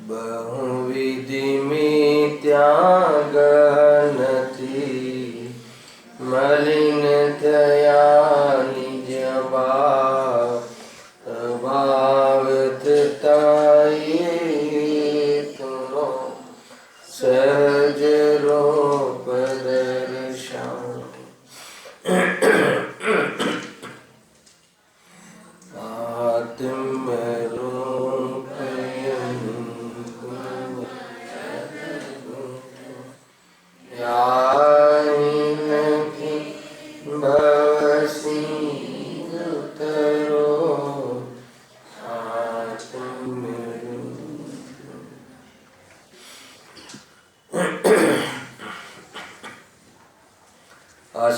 बहुविधि में त्याग નથી મલિન થયા નિજ ભાવ થતાયે તુનો સહજ રૂપ દર્શન આત્મ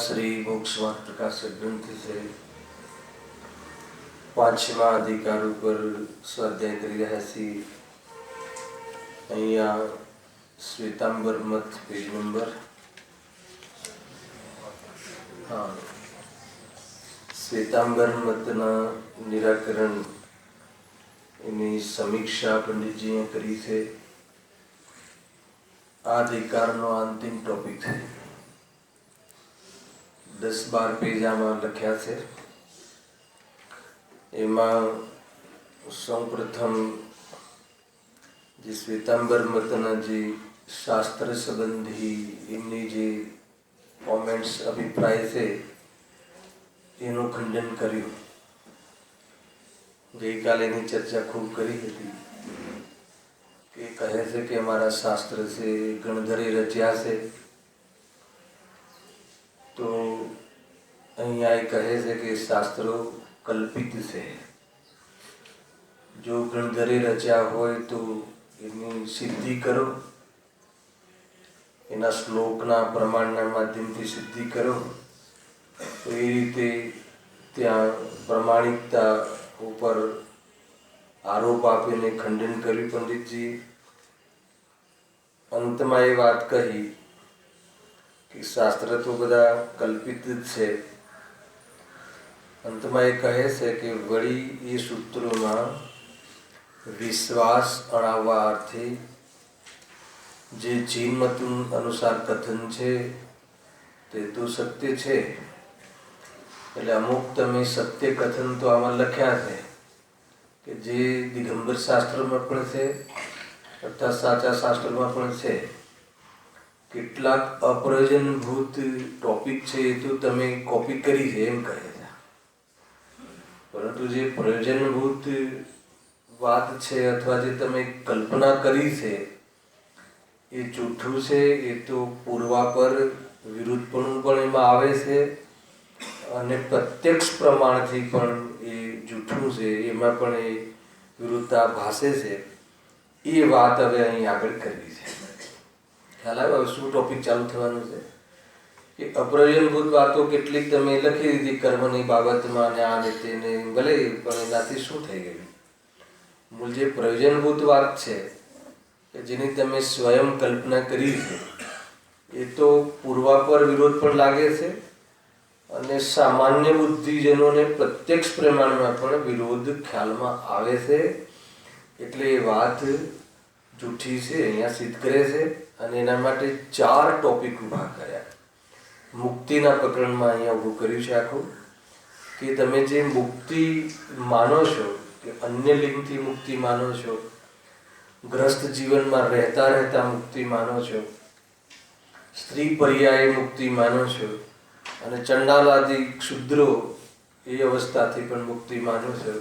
श्री मोक्षमार्ग प्रकाशक ग्रंथ से 5मा अधिकार पर स्वाध्याय કરી રહ્યા છીએ। અહીંયા શ્વેતાંબર મત પેજ નંબર શ્વેતાંબર મતના નિરાકરણ એની સમીક્ષા પંડિતજીએ કરી છે। આ અધિકારનો અંતિમ ટોપિક છે। 10-12 પેજ આમાં લખ્યા છે। એમાં સૌપ્રથમ જે શ્વેતાંબર મતના જે શાસ્ત્ર સંબંધી એમની જે કોમેન્ટ્સ અભિપ્રાય છે એનું ખંડન કર્યું। ગઈકાલે એની ચર્ચા ખૂબ કરી હતી કે કહે છે કે અમારા શાસ્ત્ર છે ગણધરે રચ્યા છે। તો અહીંયા એ કહે છે કે શાસ્ત્રો કલ્પિત છે। જો ગણધરે રચ્યા હોય તો એની સિદ્ધિ કરો, એના શ્લોકના પ્રમાણના માધ્યમથી સિદ્ધિ કરો। તો એ રીતે ત્યાં પ્રમાણિકતા ઉપર આરોપ આપીને ખંડન કર્યું પંડિતજી। અંતમાં એ વાત કહી કે શાસ્ત્ર તો બધા કલ્પિત જ છે। અંતમાં એ કહે છે કે વળી એ સૂત્રોમાં વિશ્વાસ અણાવવા અર્થે જે જીન મત અનુસાર કથન છે તે તો સત્ય છે। એટલે અમુક તમે સત્ય કથન તો આમાં લખ્યા છે કે જે દિગંબર શાસ્ત્રમાં પણ છે તથા સાચા શાસ્ત્રમાં પણ છે। કેટલાક અપ્રયોજનભૂત ટોપિક છે એ તો તમે કોપી કરી છે એમ કહે છે, પરંતુ જે પ્રયોજનભૂત વાત છે અથવા જે તમે કલ્પના કરી છે એ જૂઠું છે। એ તો પૂર્વાપર વિરુદ્ધપણું પણ એમાં આવે છે અને પ્રત્યક્ષ પ્રમાણથી પણ એ જૂઠું છે, એમાં પણ એ વિરુદ્ધતા ભાષે છે। એ વાત હવે અહીં આગળ કરવી છે। ખ્યાલ આવ્યો શું ટોપિક ચાલુ થવાનું છે કે અપ્રયોજનભૂત વાતો કેટલીક તમે લખી દીધી કર્મની બાબતમાં ને આ રીતે ને ભલે, પણ એનાથી શું થઈ ગયું? મૂળ જે પ્રયોજનભૂત વાત છે કે જેની તમે સ્વયં કલ્પના કરી છે એ તો પૂર્વાપર વિરોધ પણ લાગે છે અને સામાન્ય બુદ્ધિજનોને પ્રત્યક્ષ પ્રમાણમાં પણ વિરોધ ખ્યાલમાં આવે છે। એટલે એ વાત જૂઠી છે અહીંયા સિદ્ધ કરે છે અને એના માટે 4 ટોપિક ઊભા કર્યા। મુક્તિના પ્રકરણમાં અહીંયા ઊભું કર્યું છે આખું કે તમે જે મુક્તિ માનો છો કે અન્ય લિંગથી મુક્તિ માનો છો, ગ્રસ્ત જીવનમાં રહેતા રહેતા મુક્તિ માનો છો, સ્ત્રી પર્યાય મુક્તિ માનો છો અને ચંડાલાદિ ક્ષુદ્રો એ અવસ્થાથી પણ મુક્તિ માનો છો,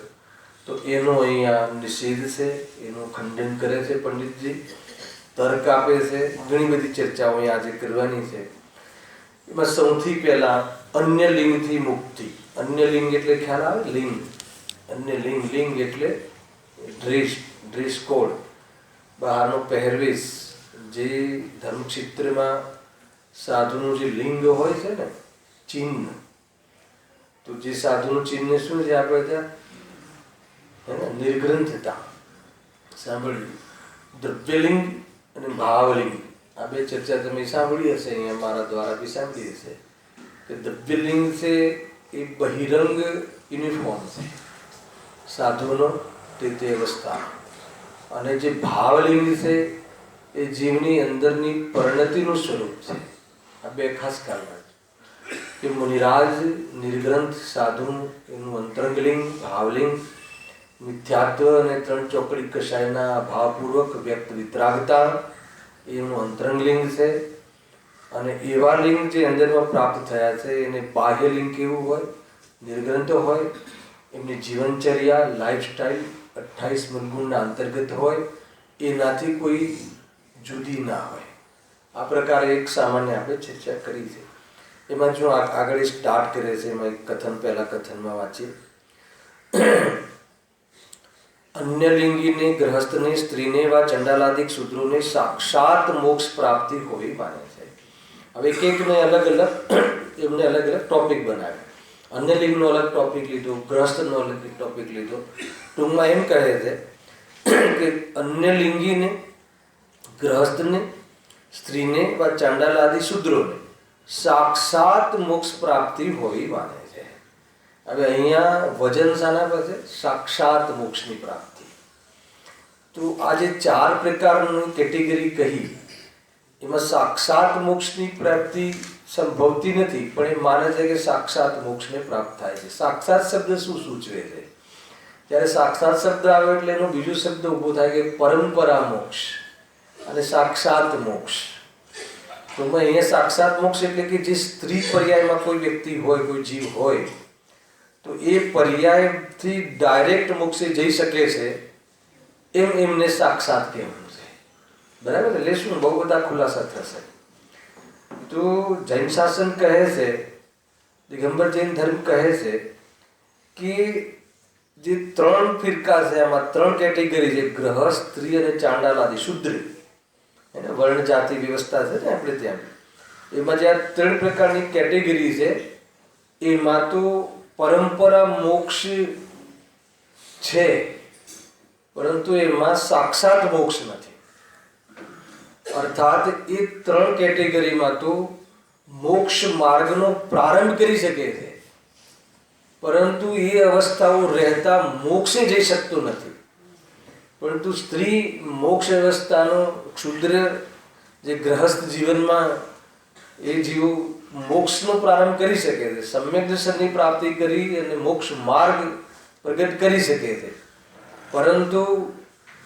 તો એનો અહીંયા નિષેધ છે, એનું ખંડન કરે છે પંડિતજી, તર્ક આપે છે। ઘણી બધી ચર્ચાઓ અહીં આજે કરવાની છે। એમાં સૌથી પહેલા અન્ય લિંગથી મુક્તિ। અન્ય લિંગ એટલે ખ્યાલ આવે? લિંગ, અન્ય લિંગ, લિંગ એટલે ડ્રેસ કોડ, બહારનો પહેરવેશ। જે ધર્મક્ષેત્રમાં સાધુનું જે લિંગ હોય છે ને, ચિહ્ન, તો જે સાધુનું ચિહ્ન શું છે આપણે ત્યાં નિર્ગ્રંથતા સાંભળ્યું। દ્રવ્યલિંગ અને ભાવલિંગ આ બે ચર્ચા તમે સાંભળી હશે, અહીંયા મારા દ્વારા બી સાંભળી હશે કે દ્રવ્યલિંગ છે એ બહિરંગ યુનિફોર્મ છે સાધુનો તે અવસ્થા, અને જે ભાવલિંગ છે એ જીવની અંદરની પરિણતિનું સ્વરૂપ છે. આ બે ખાસ કારણ છે કે મુનિરાજ નિર્ગ્રંથ સાધુ એનું અંતરંગલિંગ ભાવલિંગ, મિથ્યાત્વ અને ત્રણ ચોકડી કશાયના ભાવપૂર્વક વ્યક્ત વિતરાગતા એનું અંતરંગલિંગ છે. અને એવા લિંગ જે અંદરમાં પ્રાપ્ત થયા છે એને બાહ્ય લિંગ કેવું હોય, નિર્ગ્રંથ હોય, એમની જીવનચર્યા લાઈફસ્ટાઈલ 28 મનગુણના અંતર્ગત હોય, એનાથી કોઈ જુદી ના હોય. આ પ્રકારે એક સામાન્ય આપણે ચર્ચા કરી છે. એમાં જો આગળ સ્ટાર્ટ કરે છે એમાં એક કથન પહેલા કથનમાં વાંચીએ. અન્ય લિંગીને, ગ્રહસ્થને, સ્ત્રીને વા ચંડાલાદિક શૂદ્રોને સાક્ષાત મોક્ષ પ્રાપ્તિ હોવી માને છે. હવે એક એકને અલગ અલગ એમને અલગ અલગ ટોપિક બનાવ્યા. અન્ય લિંગનો અલગ ટોપિક લીધો, ગ્રહસ્થનો અલગ ટોપિક લીધો. ટૂંકમાં એમ કહે છે કે અન્ય લિંગીને, ગ્રહસ્થને, સ્ત્રીને વા ચાંડાલાદિ શૂદ્રોને સાક્ષાત મોક્ષ પ્રાપ્તિ હોવી માને છે. હવે અહીંયા વજન શાના પર છે? સાક્ષાત મોક્ષની પ્રાપ્તિ. તો આ જે 4 પ્રકારની કેટેગરી કહી એમાં સાક્ષાત મોક્ષની પ્રાપ્તિ સંભવતી નથી, પણ એ માને છે કે સાક્ષાત મોક્ષને પ્રાપ્ત થાય છે. સાક્ષાત શબ્દ શું સૂચવે છે? ત્યારે સાક્ષાત શબ્દ આવે એટલે એનો બીજો શબ્દ ઊભો થાય કે પરંપરા મોક્ષ અને સાક્ષાત મોક્ષ. તો અહીંયા સાક્ષાત મોક્ષ એટલે કે જે સ્ત્રી પર્યાયમાં કોઈ વ્યક્તિ હોય, કોઈ જીવ હોય, તો એ પર્યાયથી ડાયરેક્ટ મોક્ષે જઈ શકે છે એમ એમને સાક્ષાત કહેવું છે. બરાબર? એટલે શું બહુ બધા ખુલાસા થશે. તો જૈન શાસન કહે છે, દિગંબર જૈન ધર્મ કહે છે કે જે 3 ફિરકા છે એમાં 3 કેટેગરી છે: ગ્રહસ્થ, સ્ત્રી અને ચાંડાલાદિ શૂદ્ર. એને વર્ણ જાતિ વ્યવસ્થા છે ને આપણે ત્યાં. એમાં જે આ 3 પ્રકારની કેટેગરી છે એમાં તો પરંપરા મોક્ષ છે, પરંતુ એમાં સાક્ષાત મોક્ષ નથી. અર્થાત એ 3 કેટેગરીમાં તો મોક્ષ માર્ગનો પ્રારંભ કરી શકે છે, પરંતુ એ અવસ્થાઓ રહેતા મોક્ષે જઈ શકતો નથી. પરંતુ સ્ત્રી મોક્ષ અવસ્થાનો ક્ષુદ્ર જે ગ્રહસ્થ જીવનમાં એ જીવો મોક્ષનો પ્રારંભ કરી શકે છે, સમ્યક દર્શનની પ્રાપ્તિ કરી અને મોક્ષ માર્ગ પ્રગટ કરી શકે છે. પરંતુ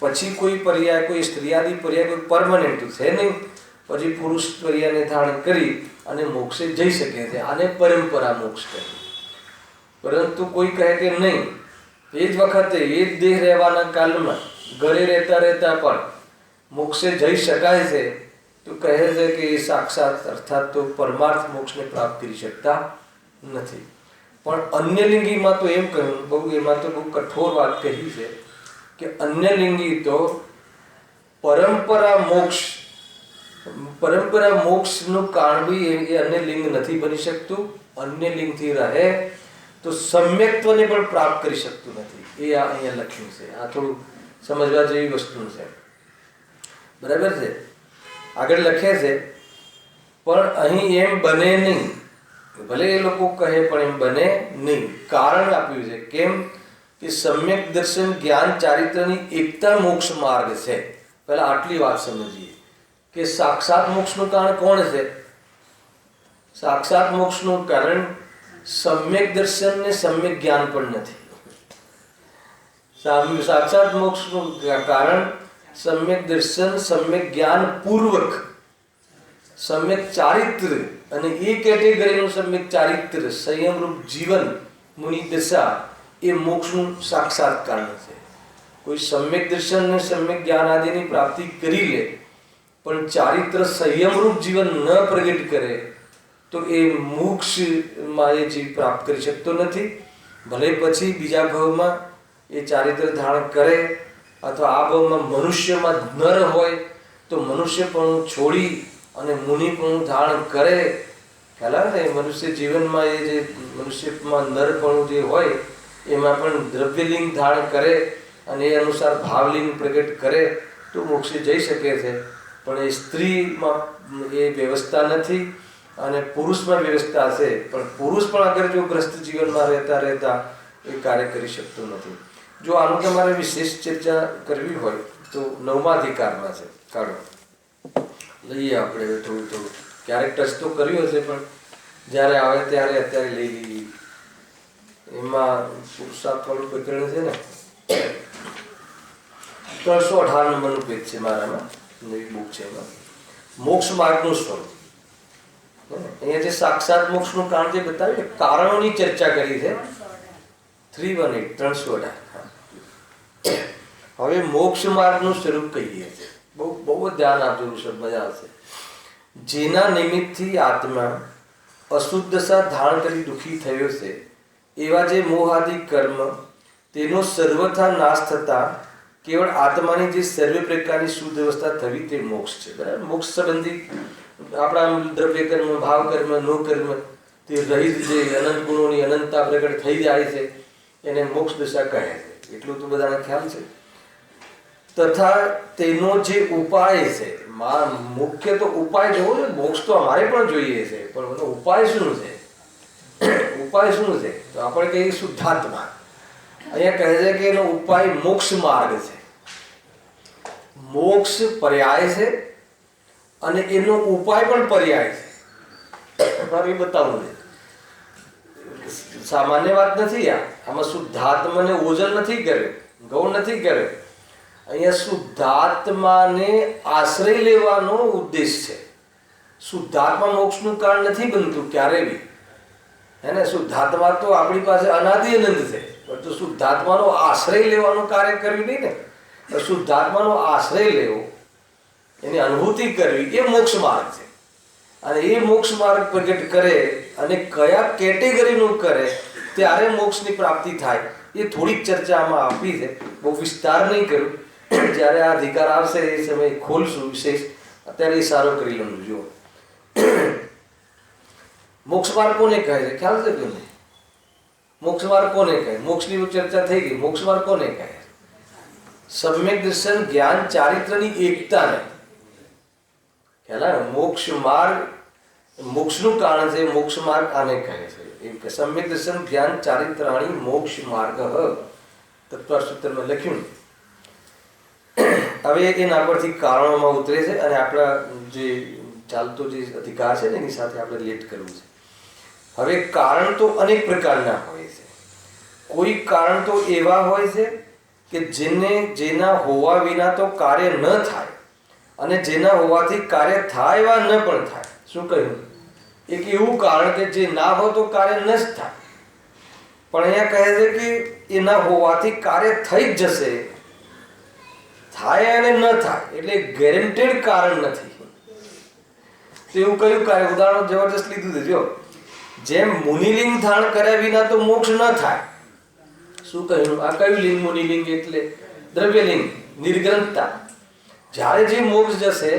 પછી કોઈ પર્યાય, કોઈ સ્ત્રીયાદિ પર્યાય કોઈ પરમાનન્ટ છે નહીં. પછી પુરુષ પર્યાયને ધારણ કરી અને મોક્ષે જઈ શકે છે. આને પરંપરા મોક્ષ કહે. પરંતુ કોઈ કહે કે નહીં, એ જ વખતે એ જ દેહ રહેવાના કાલમાં ઘરે રહેતા રહેતા પણ મોક્ષે જઈ શકાય છે, તો કહે છે કે એ સાક્ષાત અર્થાત તો પરમાર્થ મોક્ષને પ્રાપ્ત કરી શકતા નથી. પણ અન્ય લિંગીમાં તો એમ કહ્યું, એમાં તો બહુ કઠોર વાત કહી છે કે અન્ય લિંગી તો પરંપરા મોક્ષનું કારણ બી એ અન્ય લિંગ નથી બની શકતું. અન્ય લિંગથી રહે તો સમ્યક્ત્વને પણ પ્રાપ્ત કરી શકતું નથી. એ અહીંયા લખ્યું છે. આ થોડું સમજવા જેવી વસ્તુ છે. બરાબર છે? આગળ લખે છે પણ અહીં એમ બને નહીં. ભલે એ લોકો કહે પણ એમ બને નહીં. કારણ આપ્યું છે. કેમ કે સમ્યક દર્શન જ્ઞાન ચારિત્રની એકતા મોક્ષ માર્ગ છે. પહેલા આટલી વાત સમજીએ કે સાક્ષાત મોક્ષનું કારણ કોણ છે? સાક્ષાત મોક્ષનું કારણ સમ્યક દર્શન ને સમ્યક જ્ઞાન પણ નથી. સાક્ષાત મોક્ષનું કારણ સમ્યક દર્શન, સમ્યક જ્ઞાન પૂર્વક સમ્યક ચારિત્ર, અને એ કેટેગરીનું સમ્યક ચારિત્ર સંયમરૂપ જીવન મુનિ દશા એ મોક્ષનું સાક્ષાત કારણ છે. કોઈ સમ્યક દર્શન ને સમ્યક જ્ઞાન આદિની પ્રાપ્તિ કરી લે પણ ચારિત્ર સંયમરૂપ જીવન ન પ્રગટ કરે તો એ મોક્ષમાં એ જીવ પ્રાપ્ત કરી શકતો નથી. ભલે પછી બીજા ભાવમાં એ ચારિત્ર ધારણ કરે અથવા આ ભાવમાં મનુષ્યમાં નર હોય તો મનુષ્યપણું છોડી અને મુનિપણું ધારણ કરે. ખ્યાલ આવે ને? મનુષ્ય જીવનમાં એ જે મનુષ્યમાં નરપણું જે હોય એમાં પણ દ્રવ્યલિંગ ધારણ કરે અને એ અનુસાર ભાવલિંગ પ્રગટ કરે તો મોક્ષે જઈ શકે છે. પણ એ સ્ત્રીમાં એ વ્યવસ્થા નથી અને પુરુષમાં વ્યવસ્થા છે. પણ પુરુષ પણ અગર જો ગ્રસ્ત જીવનમાં રહેતા એ કાર્ય કરી શકતો નથી. જો આનું તમારે વિશેષ ચર્ચા કરવી હોય તો 9મા અધિકારમાં છે. કાઢો લઈએ આપણે થોડું થોડું, ક્યારેક ટચ તો કર્યું હશે પણ જ્યારે આવે ત્યારે અત્યારે લઈ લઈએ. એમાં પુરુષાર્થ વાળું પ્રકરણ છે ને 318 નંબરનું પેજ છે મારામાં, નવી બુક છે. એમાં મોક્ષ માર્ગનું સ્વરૂપ, અહીંયા જે સાક્ષાત મોક્ષનું કારણ જે બતાવ્યું, કારણોની ચર્ચા કરી છે 318. હવે મોક્ષ માર્ગનું સ્વરૂપ કહીએ છીએ. બહુ જ ધ્યાન આપજો, મજા આવશે. જેના નિમિત્તથી આત્મા અશુદ્ધ દશા ધારણ કરી દુઃખી થયો છે, એવા જે મોહાદિ કર્મ તેનો સર્વથા નાશ થતા કેવળ આત્માની જે સર્વે પ્રકારની શુદ્ધ અવસ્થા થવી તે મોક્ષ છે. બરાબર. મોક્ષ સંબંધી આપણા દ્રવ્ય કર્મ, ભાવ કર્મ, નો કર્મ તે રહિત જે અનંત ગુણોની અનંતતા પ્રગટ થઈ જાય છે એને મોક્ષ દશા કહે છે. એટલું તો બધાને ખ્યાલ છે. તથા તેનો જે ઉપાય છે, મુખ્ય તો ઉપાય જોવો ને, મોક્ષ તો અમારે પણ જોઈએ છે, પણ એનો ઉપાય શું છે? ઉપાય શું છે? તો આપણે કહીએ શુદ્ધાત્મા. અહીંયા કહે છે કે એનો ઉપાય મોક્ષ માર્ગ છે. મોક્ષ પર્યાય છે અને એનો ઉપાય પણ પર્યાય છે. મારે એ બતાવવું છે. સામાન્ય વાત નથી. આમાં શુદ્ધાત્માને ઓજલ નથી કરે, ગૌણ નથી કરે. અહીંયા શુદ્ધાત્માને આશ્રય લેવાનો ઉદ્દેશ છે. શુદ્ધાત્મા મોક્ષનું કારણ નથી બનતું ક્યારે બી, હે ને. શુદ્ધાત્મા તો આપણી પાસે અનાદિ અનંત છે, પરંતુ શુદ્ધાત્માનો આશ્રય લેવાનું કાર્ય કર્યું નહીં ને. શુદ્ધાત્માનો આશ્રય લેવો, એની અનુભૂતિ કરવી, એ મોક્ષ માર્ગ છે. અને એ મોક્ષ માર્ગ પ્રગટ કરે અને કયા કેટેગરીનું કરે ત્યારે મોક્ષની પ્રાપ્તિ થાય, એ થોડીક ચર્ચા આમાં આપી છે. બહુ વિસ્તાર નહીં કરું. જ્યારે આ અધિકાર આવશે એ સમયે ખોલશું વિશેષ. અત્યારે એ સારો કરી લઉં. જુઓ, મોક્ષ માર્ગ કોને કહે છે? ખ્યાલ છે કે નહીં? મોક્ષ માર્ગ કોને કહે? મોક્ષની ચર્ચા થઈ ગઈ. મોક્ષ માર્ગ કોને કહે? સમ્યક દર્શન, જ્ઞાન, ચારિત્રની એકતાને ખ્યાલ. મોક્ષ માર્ગ મોક્ષનું કારણ છે. મોક્ષ માર્ગ આને કહે છે. એમ કે સમ્યક દર્શન, જ્ઞાન, ચારિત્રાણી મોક્ષ માર્ગ તત્વસૂત્રમાં લખ્યું. હવે એના પરથી કારણોમાં ઉતરે છે અને આપણા જે ચાલતો જે અધિકાર છે ને એની સાથે આપણે રિલેટ કરવું છે. હવે કારણ તો અનેક પ્રકારના હોય છે. કોઈ કારણ તો એવા હોય છે કે જેના હોવા વિના તો કાર્ય ન થાય અને જેના હોવાથી કાર્ય થાય એવા ન પણ થાય. શું કહ્યું? એક એવું કારણ કે જે ના હોય તો કાર્ય ન જ થાય, પણ અહીંયા કહે છે કે એના હોવાથી કાર્ય થઈ જ જશે, થાય અને ન થાય, એટલે ગેરંટેડ કારણ નથી. તો એવું કયું કાર્ય? ઉદાહરણ જબરદસ્ત લીધું છે. જો, જેમ મુનિલિંગ ધારણ કર્યા વિના તો મોક્ષ ન થાય. શું કહ્યું? આ કયું લિંગ? મુનિલિંગ એટલે દ્રવ્યલિંગ, નિર્ગ્રંથતા. જ્યારે જે મોક્ષ જશે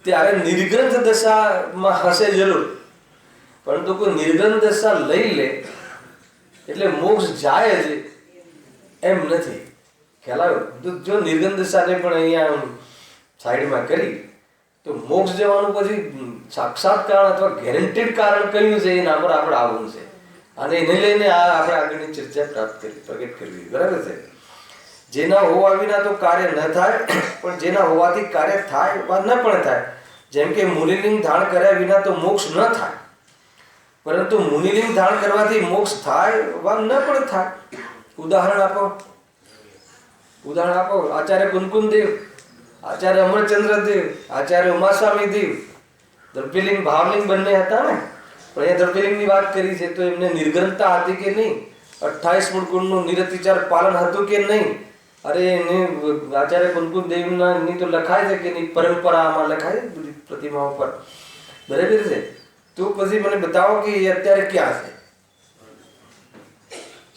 ત્યારે નિર્ગ્રંથ દશામાં હશે જરૂર, પરંતુ કોઈ નિર્ગ્રંથ દશા લઈ લે એટલે મોક્ષ જાય જ એમ નથી. ખ્યાલ આવ્યો? જો નિર્ગ્રંથ દશાને પણ અહીંયા સાઈડમાં કરી તો મોક્ષ જવાનું પછી સાક્ષાત કારણ અથવા ગેરંટેડ કારણ કયું છે એના પર આપણે આવવું છે. અને એને લઈને આપણે આગળની ચર્ચા પ્રગટ કરવી. બરાબર છે? જેના હોવા વિના તો કાર્ય ન થાય, પણ જેના હોવાથી કાર્ય થાય એવા ન પણ થાય. જેમ કે મુનિલિંગ ધારણ કર્યા વિના તો મોક્ષ ન થાય, પરંતુ મુનિલિંગ ધારણ કરવાથી મોક્ષ થાય એવા ન પણ થાય. ઉદાહરણ આપો. આચાર્ય કુનકુન દેવ, આચાર્ય અમરચંદ્ર દેવ, આચાર્ય ઉમાસ્વામી દેવ દ્રવ્યલિંગ ભાવલિંગ બંને હતા ને. પણ અહીંયા દ્રવ્યલિંગની વાત કરી છે તો એમને નિર્ગ્રંથતા હતી કે નહીં? 28 મૂળ ગુણનું નિરતિચાર પાલન હતું કે નહીં? અરે એને આચાર્ય કુનકુન દેવના ની તો લખાય છે કે નહીં? પરંપરામાં લખાય છે બધી પ્રતિમાઓ પર. બરાબર છે? તો પછી મને બતાવો કે એ અત્યારે ક્યાં છે?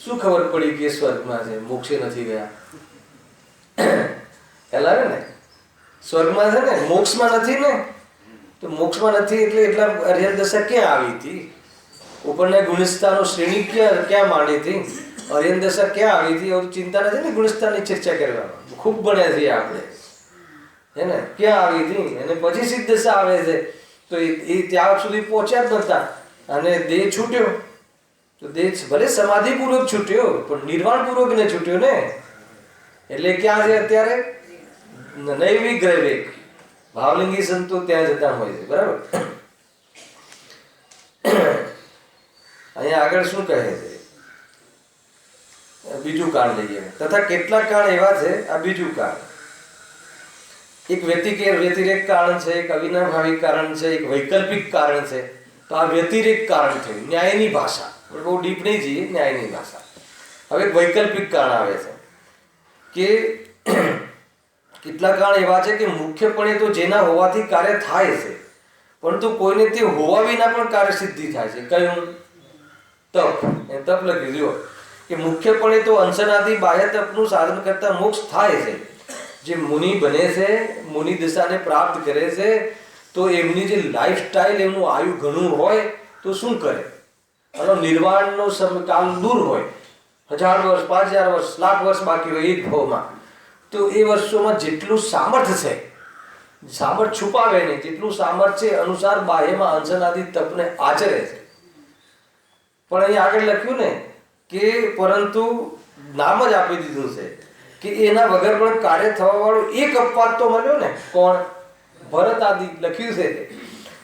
શું ખબર પડી કે સ્વર્ગમાં છે, મોક્ષે નથી ગયા? ખ્યાલ આવે ને? સ્વર્ગમાં છે ને, મોક્ષમાં નથી ને. તો મોક્ષમાં નથી એટલે એટલા અરિહત દશા ક્યાં આવી હતી? ઉપરના ગુણસ્થાનો શ્રેણી ક્યાં માંડી હતી? અરિહત દશા ક્યાં આવી હતી? એવું ચિંતા નથી ને ગુણસ્થાનની ચર્ચા કરવામાં. ખૂબ ભણ્યા છીએ આપણે, હે ને? ક્યાં આવી હતી? અને પછી સિદ્ધ દશા આવે છે તો એ ત્યાં સુધી પહોંચ્યા જ નતા અને દેહ છૂટ્યો. તો દેહ ભલે સમાધિપૂર્વક છૂટ્યો પણ નિર્વાણપૂર્વક ને છૂટ્યો ને. એટલે ક્યાં છે અત્યારે? નૈવિગ્રહ વેગ, ભાવલિંગી સંતો ત્યાં જતા હોય છે, બરાબર. અહીંયા આગળ શું કહે છે? બીજું કાળ લઈએ. તથા કેટલાક કાળ એવા છે, આ બીજું કાળ, એક વ્યતિરેક કારણ છે, એક અવિનાભાવી કારણ છે, એક વૈકલ્પિક કારણ છે. તો આ વ્યતિરેક કારણ થયું, ન્યાયની ભાષા, બહુ ડીપ નહીં જઈએ, ન્યાયની ભાષા. હવે વૈકલ્પિક કારણ આવે છે કે કેટલા કારણ એવા છે કે મુખ્યપણે તો જેના હોવાથી કાર્ય થાય છે, પરંતુ કોઈને તે હોવા વિના પણ કાર્ય સિદ્ધિ થાય છે. કયું? તપ. એ તપ લખી દો કે મુખ્યપણે તો અંશનાથી બાહ્ય તપનું સાધન કરતા મોક્ષ થાય છે. જે મુનિ બને છે, મુનિ દશાને પ્રાપ્ત કરે છે, તો એમની જે લાઈફસ્ટાઈલ, એમનું આયુ ઘણું હોય તો શું કરે? અને નિર્વાણનો સમયકાલ દૂર હોય, 1000 વર્ષ, 5000 વર્ષ, લાખ વર્ષ બાકી હોય એક ભાવમાં, તો એ વર્ષોમાં જેટલું સામર્થ્ય છે, સામર્થ્ય છુપાવે નહીં, જેટલું સામર્થ્ય અનુસાર બાહ્યમાં અંશનાદિ તપને આચરે છે. પણ અહીં આગળ લખ્યું ને કે પરંતુ નામ જ આપી દીધું છે કે એના વગર પણ કાર્ય થવા વાળો એક અપવાદ તો મળ્યો ને. કોણ? ભરત આદિ લખ્યું છે.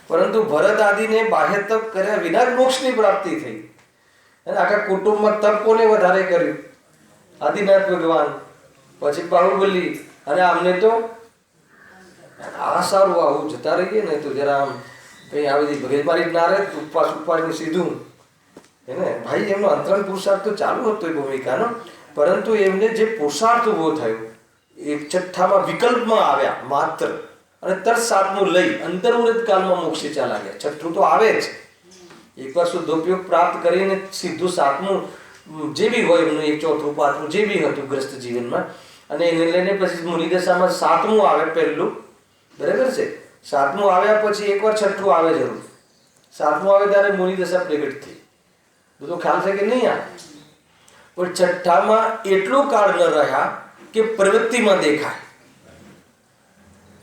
પરંતુ ભરત આદિને બાહ્ય તપ કર્યા વિના જ મોક્ષની પ્રાપ્તિ થઈ. અને આખા કુટુંબમાં તપ કોને વધારે કર્યું? આદિનાથ ભગવાન, પછી બાહુબલી. અને આમને તો આ સારું, આવું જતા રહીએ ને તો જરા આમ કંઈ આવી બધી ભગેજમારી ના રહે, ઉપવાસની સીધું એને ભાઈ એમનો અંતરંગ પુરુષાર્થ તો ચાલુ હતો એ ભૂમિકાનો, પરંતુ એમને જે પુરુષાર્થ ઉભો થયો એ છઠ્ઠામાં વિકલ્પમાં આવ્યા માત્ર, અને તરત સાતમું લઈ અંતર્મુહૂર્ત કાળમાં મોક્ષે ચાલ્યા ગયા. છઠ્ઠું તો આવે જ, એકવાર શુદ્ધોપયોગ પ્રાપ્ત કરીને સીધું સાતમું જે બી હોય એમનું, એક ચોથું પાંચમું જે બી હતું ગ્રસ્ત જીવનમાં, અને એને લઈને પછી મુનિદશામાં સાતમું આવે પહેલું, બરાબર છે. સાતમું આવ્યા પછી એકવાર છઠ્ઠું આવે જરૂર. સાતમું આવે ત્યારે મુનિદશા પ્રગટ થઈ. બધો ખ્યાલ છે કે નહીં? આ પણ છઠ્ઠામાં એટલું કાળ ન રહ્યા કે પ્રવૃત્તિમાં દેખાય.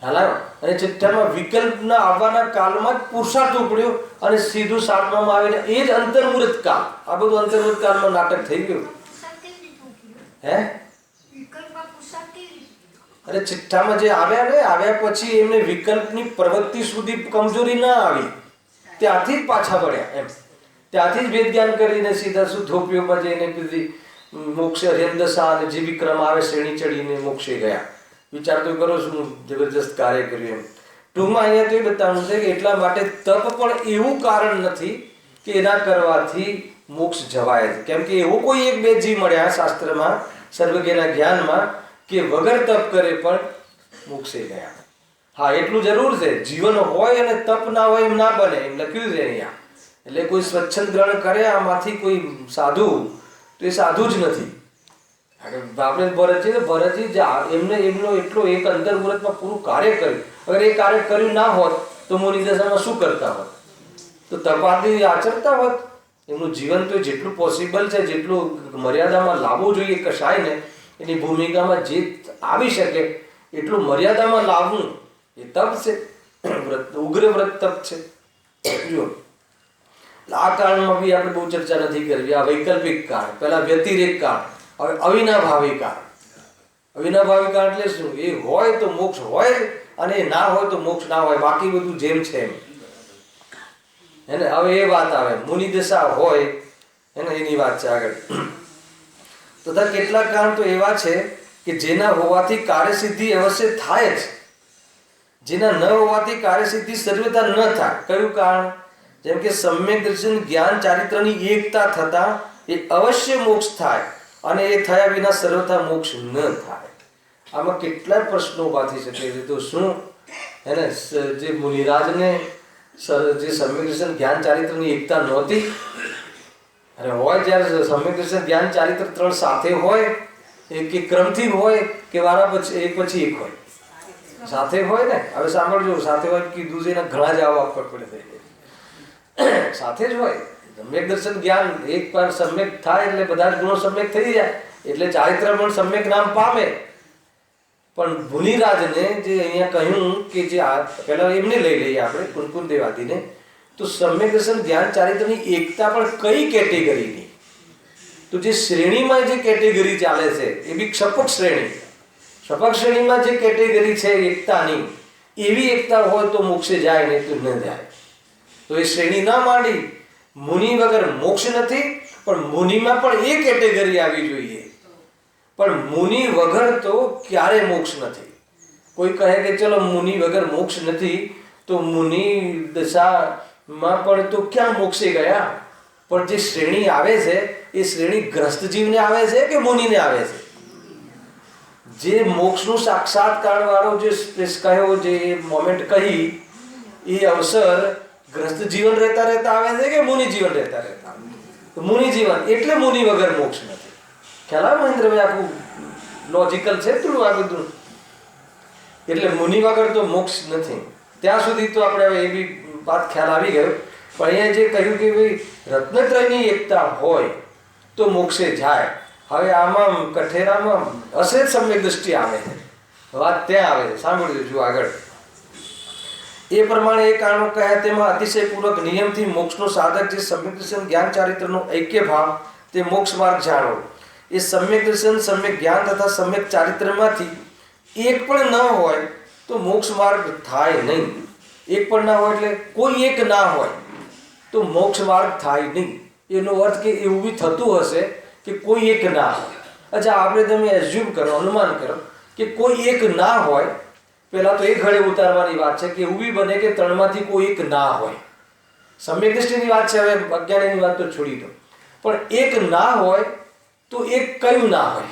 હાલ અને છઠ્ઠામાં વિકલ્પના આવવાના કાળમાં જ પુરુષાર્થ ઉપડ્યો અને સીધું સાતમામાં આવીને એ જ અંતર્મુહૂર્ત કાળ. આ બધું અંતર્મુહૂર્ત કાળમાં નાટક થઈ ગયું. હે? અરે છઠ્ઠામાં જે આવ્યા ને, આવ્યા પછી એમને વિકલ્પની પ્રવૃત્તિ સુધી કમજોરી ના આવી, ત્યાંથી જ પાછા વળ્યા એમ. ત્યાંથી જ વેદ જ્ઞાન કરીને સીધા શુદ્ધોપયોગમાં જઈને બધી મોક્ષ હરિયમદશા અને જે બી ક્રમ આવે શ્રેણી ચડીને મોક્ષે ગયા. વિચાર તો કરો શું જબરજસ્ત કાર્ય કર્યું એમ. ટૂંકમાં અહીંયા તો એ બતાવવાનું છે કે એટલા માટે તપ પણ એવું કારણ નથી કે એના કરવાથી મોક્ષ જવાય છે. કેમ કે એવો કોઈ એક બે જીવ મળ્યા શાસ્ત્રમાં, સર્વજ્ઞના જ્ઞાનમાં, કે વગર તપ કરે પણ મોક્ષે ગયા. હા, એટલું જરૂર છે, જીવન હોય અને તપ ના હોય એમ ના બને, એમ લખ્યું છે અહીંયા. એટલે કોઈ સ્વચ્છંદ ગ્રહણ કરે આમાંથી કોઈ સાધુ, તો એ સાધુ જ નથી. આપણે ભરતજી એમને એમનો એટલો એક અંતર્મુહૂર્તમાં પૂરું કાર્ય કર્યું. અગર એ કાર્ય કર્યું ના હોત તો મુનિદશામાં શું કરતા હોત? તો તપાદી આચરતા હોત. એમનું જીવન તો જેટલું પોસિબલ છે, જેટલું મર્યાદામાં લાવવું જોઈએ કશાય ને, એની ભૂમિકામાં જે આવી શકે એટલું મર્યાદામાં લાવવું એ તપ છે. ઉગ્ર વ્રત તપ છે. જો આ કાળમાં બી આપણે બહુ ચર્ચા નથી કરવી. આ વૈકલ્પિક કાળ, પેલા વ્યતિરેક કાળ, હવે અવિનાભાવી કાળ. અવિનાભાવી કાળ એટલે શું? એ હોય તો મોક્ષ હોય અને ના હોય તો મોક્ષ ના હોય, બાકી બધું જેમ છે એમ. એને હવે એ વાત આવે મુનિદશા હોય એને એની વાત છે આગળ. તથા કેટલાક કાળ તો એવા છે કે જેના હોવાથી કાર્યસિદ્ધિ અવશ્ય થાય જ, જેના ન હોવાથી કાર્યસિદ્ધિ સર્વથા ન થાય. કયું કારણ? જેમ કે સમ્યક દર્શન જ્ઞાન ચારિત્રની એકતા થતા એ અવશ્ય મોક્ષ થાય, અને એ થયા વિના સર્વથા મોક્ષ ન થાય. આમાં કેટલા પ્રશ્નો ઊભા થઈ શકે છે. તો શું એને જે મુનિરાજને જે સમ્યક દર્શન જ્ઞાન ચારિત્રની એકતા નહોતી? અરે હોય, જ્યારે સમ્યક દર્શન જ્ઞાન ચારિત્ર ત્રણ સાથે હોય, એક ક્રમથી હોય કે વારા પછી એક પછી એક હોય, સાથે હોય ને. હવે સાંભળજો, સાથે હોય કીધું છે એના ઘણા જવાબ આપવા પડે છે. સાથે જ હોય. સમ્યક દર્શન જ્ઞાન એક વાર સમ્યક થાય એટલે બધા જ ગુણો સમ્યક થઈ જાય, એટલે ચારિત્ર પણ સમ્યક નામ પામે. પણ મુનિરાજને જે અહીંયા કહ્યું કે જે પહેલા એમને લઈ લઈએ આપણે કુનકુન દેવાદીને, તો સમ્યક દર્શન જ્ઞાન ચારિત્રની એકતા પણ કઈ કેટેગરીની? તો જે શ્રેણીમાં જે કેટેગરી ચાલે છે એ બી ક્ષપક શ્રેણી, સપક શ્રેણીમાં જે કેટેગરી છે એકતાની, એવી એકતા હોય તો મોક્ષે જાય, નહીં તો ન જાય. તો એ શ્રેણી ના માંડી. મુનિ વગર મોક્ષ નથી, પણ મુનિમાં પણ એ કેટેગરી આવી જોઈએ. પણ મુનિ વગર તો ક્યારે મોક્ષ નથી. કોઈ કહે કે ચલો મુનિ વગર મોક્ષ નથી, તો મુનિ દશામાં પણ તો ક્યાં મોક્ષે ગયા? પણ જે શ્રેણી આવે છે એ શ્રેણી ગ્રસ્ત જીવને આવે છે કે મુનિને આવે છે? જે મોક્ષનું સાક્ષાત્કાર વાળો જે કહ્યો, જે મોમેન્ટ કહી, એ અવસર ગ્રસ્ત જીવન રહેતા રહેતા આવે છે કે મુનિ જીવન રહેતા રહેતા આવે? તો મુનિ જીવન એટલે મુનિ વગર મોક્ષ નથી. ખ્યાલ આવે મહેન્દ્રભાઈ? આખું લોજિકલ છે થોડું આ બધું. એટલે મુનિ વગર તો મોક્ષ નથી. ત્યાં સુધી તો આપણે હવે એવી વાત ખ્યાલ આવી ગયો. પણ અહીંયા જે કહ્યું કે ભાઈ રત્નત્રયની એકતા હોય તો મોક્ષે જાય. હવે આમાં કઠેરામાં અસેજ સમ્યક દ્રષ્ટિ આવે છે. વાત ત્યાં આવે છે, સાંભળી લેજો આગળ. એ પ્રમાણે એ કારણો કહ્યા તેમાં અતિશયપૂર્વક નિયમથી મોક્ષનો સાધક જે સમ્યક દર્શન જ્ઞાન ચારિત્રનો ઐક્ય ભાવ તે મોક્ષ માર્ગ જાણો. એ સમ્યક દર્શન, સમ્યક જ્ઞાન તથા સમ્યક ચારિત્રમાંથી એક પણ ન હોય તો મોક્ષ માર્ગ થાય નહીં. એક પણ ના હોય એટલે કોઈ એક ના હોય તો મોક્ષ માર્ગ થાય નહીં. એનો અર્થ કે એવું બી થતું હશે કે કોઈ એક ના હોય. અચ્છા, આપણે તમે એઝ્યુમ કરો, અનુમાન કરો કે કોઈ એક ના હોય. પહેલાં તો એ ઘડે ઉતારવાની વાત છે કે એવું બી બને કે ત્રણમાંથી કોઈ એક ના હોય. સમ્યક દૃષ્ટિની વાત છે, હવે અજ્ઞાનની વાત તો છોડી દો. પણ એક ના હોય તો એક કયું ના હોય?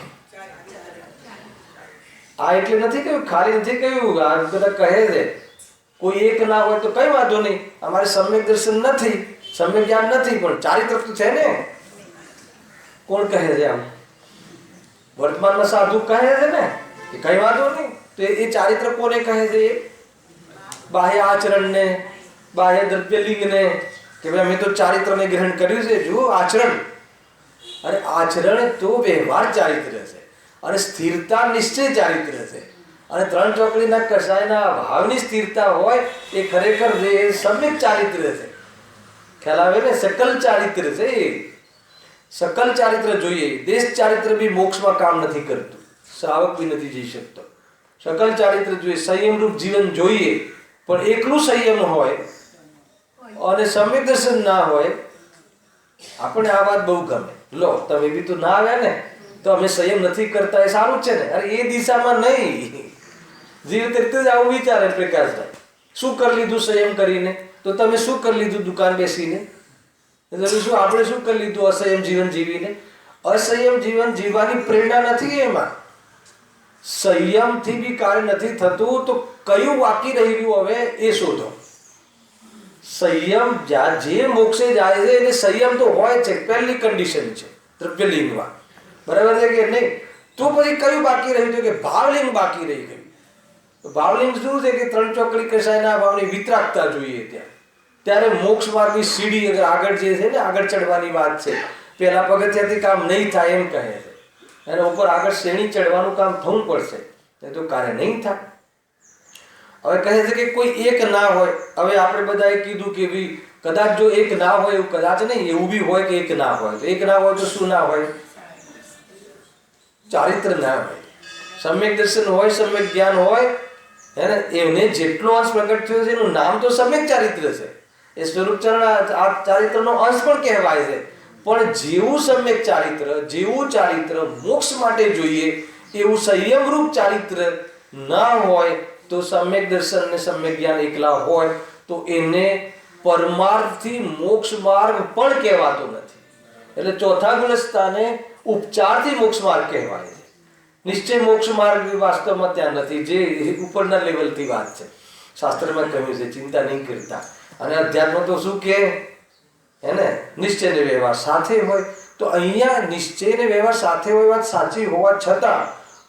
આ એટલે નથી કહ્યું, ખાલી નથી કહ્યું. આ બધા કહે છે કોઈ એક ના હોય તો કઈ વાંધો નહીં, અમારે સમ્યક દર્શન નથી, સમ્યક જ્ઞાન નથી, પણ ચારિત્ર તો છે ને. કોણ કહે છે આમ? વર્તમાનમાં સાધુ કહે છે ને કે કઈ વાંધો નહીં. તો એ ચારિત્ર કોને કહે છે? બાહ્ય આચરણને, બાહ્ય દ્રવ્યલિંગને, કે ભાઈ અમે તો ચારિત્રને ગ્રહણ કર્યું છે. જુઓ આચરણ, અને આચરણ તો વ્યવહાર ચારિત્ર છે, અને સ્થિરતા નિશ્ચય ચારિત્ર છે. અને ત્રણ ચોકડીના કસાયના ભાવની સ્થિરતા હોય એ ખરેખર જે સમ્યક ચારિત્ર છે. ખ્યાલ આવે ને? સકલ ચારિત્ર છે. સકલ ચારિત્ર જોઈએ. દેશ ચારિત્ર બી મોક્ષમાં કામ નથી કરતું, શ્રાવક બી નથી જઈ શકતો. સકલ ચારિત્ર જોઈએ, સંયમરૂપ જીવન જોઈએ. પણ એકલું સંયમ હોય અને સમ્યક દર્શન ના હોય, આપણે આ વાત બહુ ગમે. લો, તમે બી તો ના આવ્યા ને, તો અમે સંયમ નથી કરતા, એ સારું જ છે ને. અરે એ દિશામાં નહીં. જીવ તરીકે જ આવું વિચારે પ્રકાશભાઈ. શું કરી લીધું સંયમ કરીને? તો તમે શું કરી લીધું દુકાન બેસીને? શું આપણે શું કરી લીધું અસંયમ જીવન જીવીને? અસંયમ જીવન જીવવાની પ્રેરણા નથી એમાં. સંયમથી બી કાર્ય નથી થતું, તો કયું બાકી રહી ગયું હવે એ શોધો. સંયમ જે મોક્ષે જાય છે એને સંયમ તો હોય છે, પહેલી કન્ડિશન છે દ્રવ્યલિંગમાં. બરાબર છે કે નહીં? તો પછી કયું બાકી રહ્યું? કે ભાવલિંગ બાકી રહી ગયું. ભાવલિંગ શું છે કે ત્રણ ચોકડી કસાયના ભાવની વિતરાગતા જોઈએ ત્યાં. ત્યારે મોક્ષ માર્ગની સીડી આગળ જે છે ને, આગળ ચડવાની વાત છે. પહેલા પગથિયાથી કામ નહીં થાય એમ કહે છે. એના ઉપર આગળ શ્રેણી ચડવાનું કામ થવું પડશે, નહીં તો કાર્ય નહીં થાય. હવે કહે છે કે કોઈ એક ના હોય. હવે આપણે બધાએ કીધું કે ભાઈ કદાચ જો એક ના હોય, એવું કદાચ નહીં, એવું બી હોય કે એક ના હોય. તો એક ના હોય તો શું ના હોય? ચારિત્ર ના હોય. સમ્યક દર્શન હોય, સમ્યક જ્ઞાન હોય, હે ને? એમને જેટલો અંશ પ્રગટ થયો છે એનું નામ તો સમ્યક ચારિત્ર છે. એ સ્વરૂપચરણ આ ચારિત્રનો અંશ પણ કહેવાય છે. પણ જેવું સમ્યક ચારિત્ર, જેવું ચારિત્ર મોક્ષ માટે જોઈએ એવું સંયમરૂપ ચારિત્ર ના હોય, તો સમ્યક દર્શન ને સમ્યક જ્ઞાન એકલા હોય તો એને પરમાર્થથી મોક્ષ માર્ગ પણ કહેવાતો નથી. એટલે ચોથા ગુણસ્થાને ઉપચારથી મોક્ષ માર્ગ કહેવાય છે. નિશ્ચય મોક્ષ માર્ગ વાસ્તવમાં ત્યાં નથી, જે ઉપરના લેવલથી વાત છે. શાસ્ત્રમાં કહ્યું છે ચિંતા નહીં કરતા. અને અધ્યાત્મ તો શું કે હે ને? નિશ્ચય ને વ્યવહાર સાથે હોય. તો અહીંયા નિશ્ચય ને વ્યવહાર સાથે હોય વાત સાચી હોવા છતાં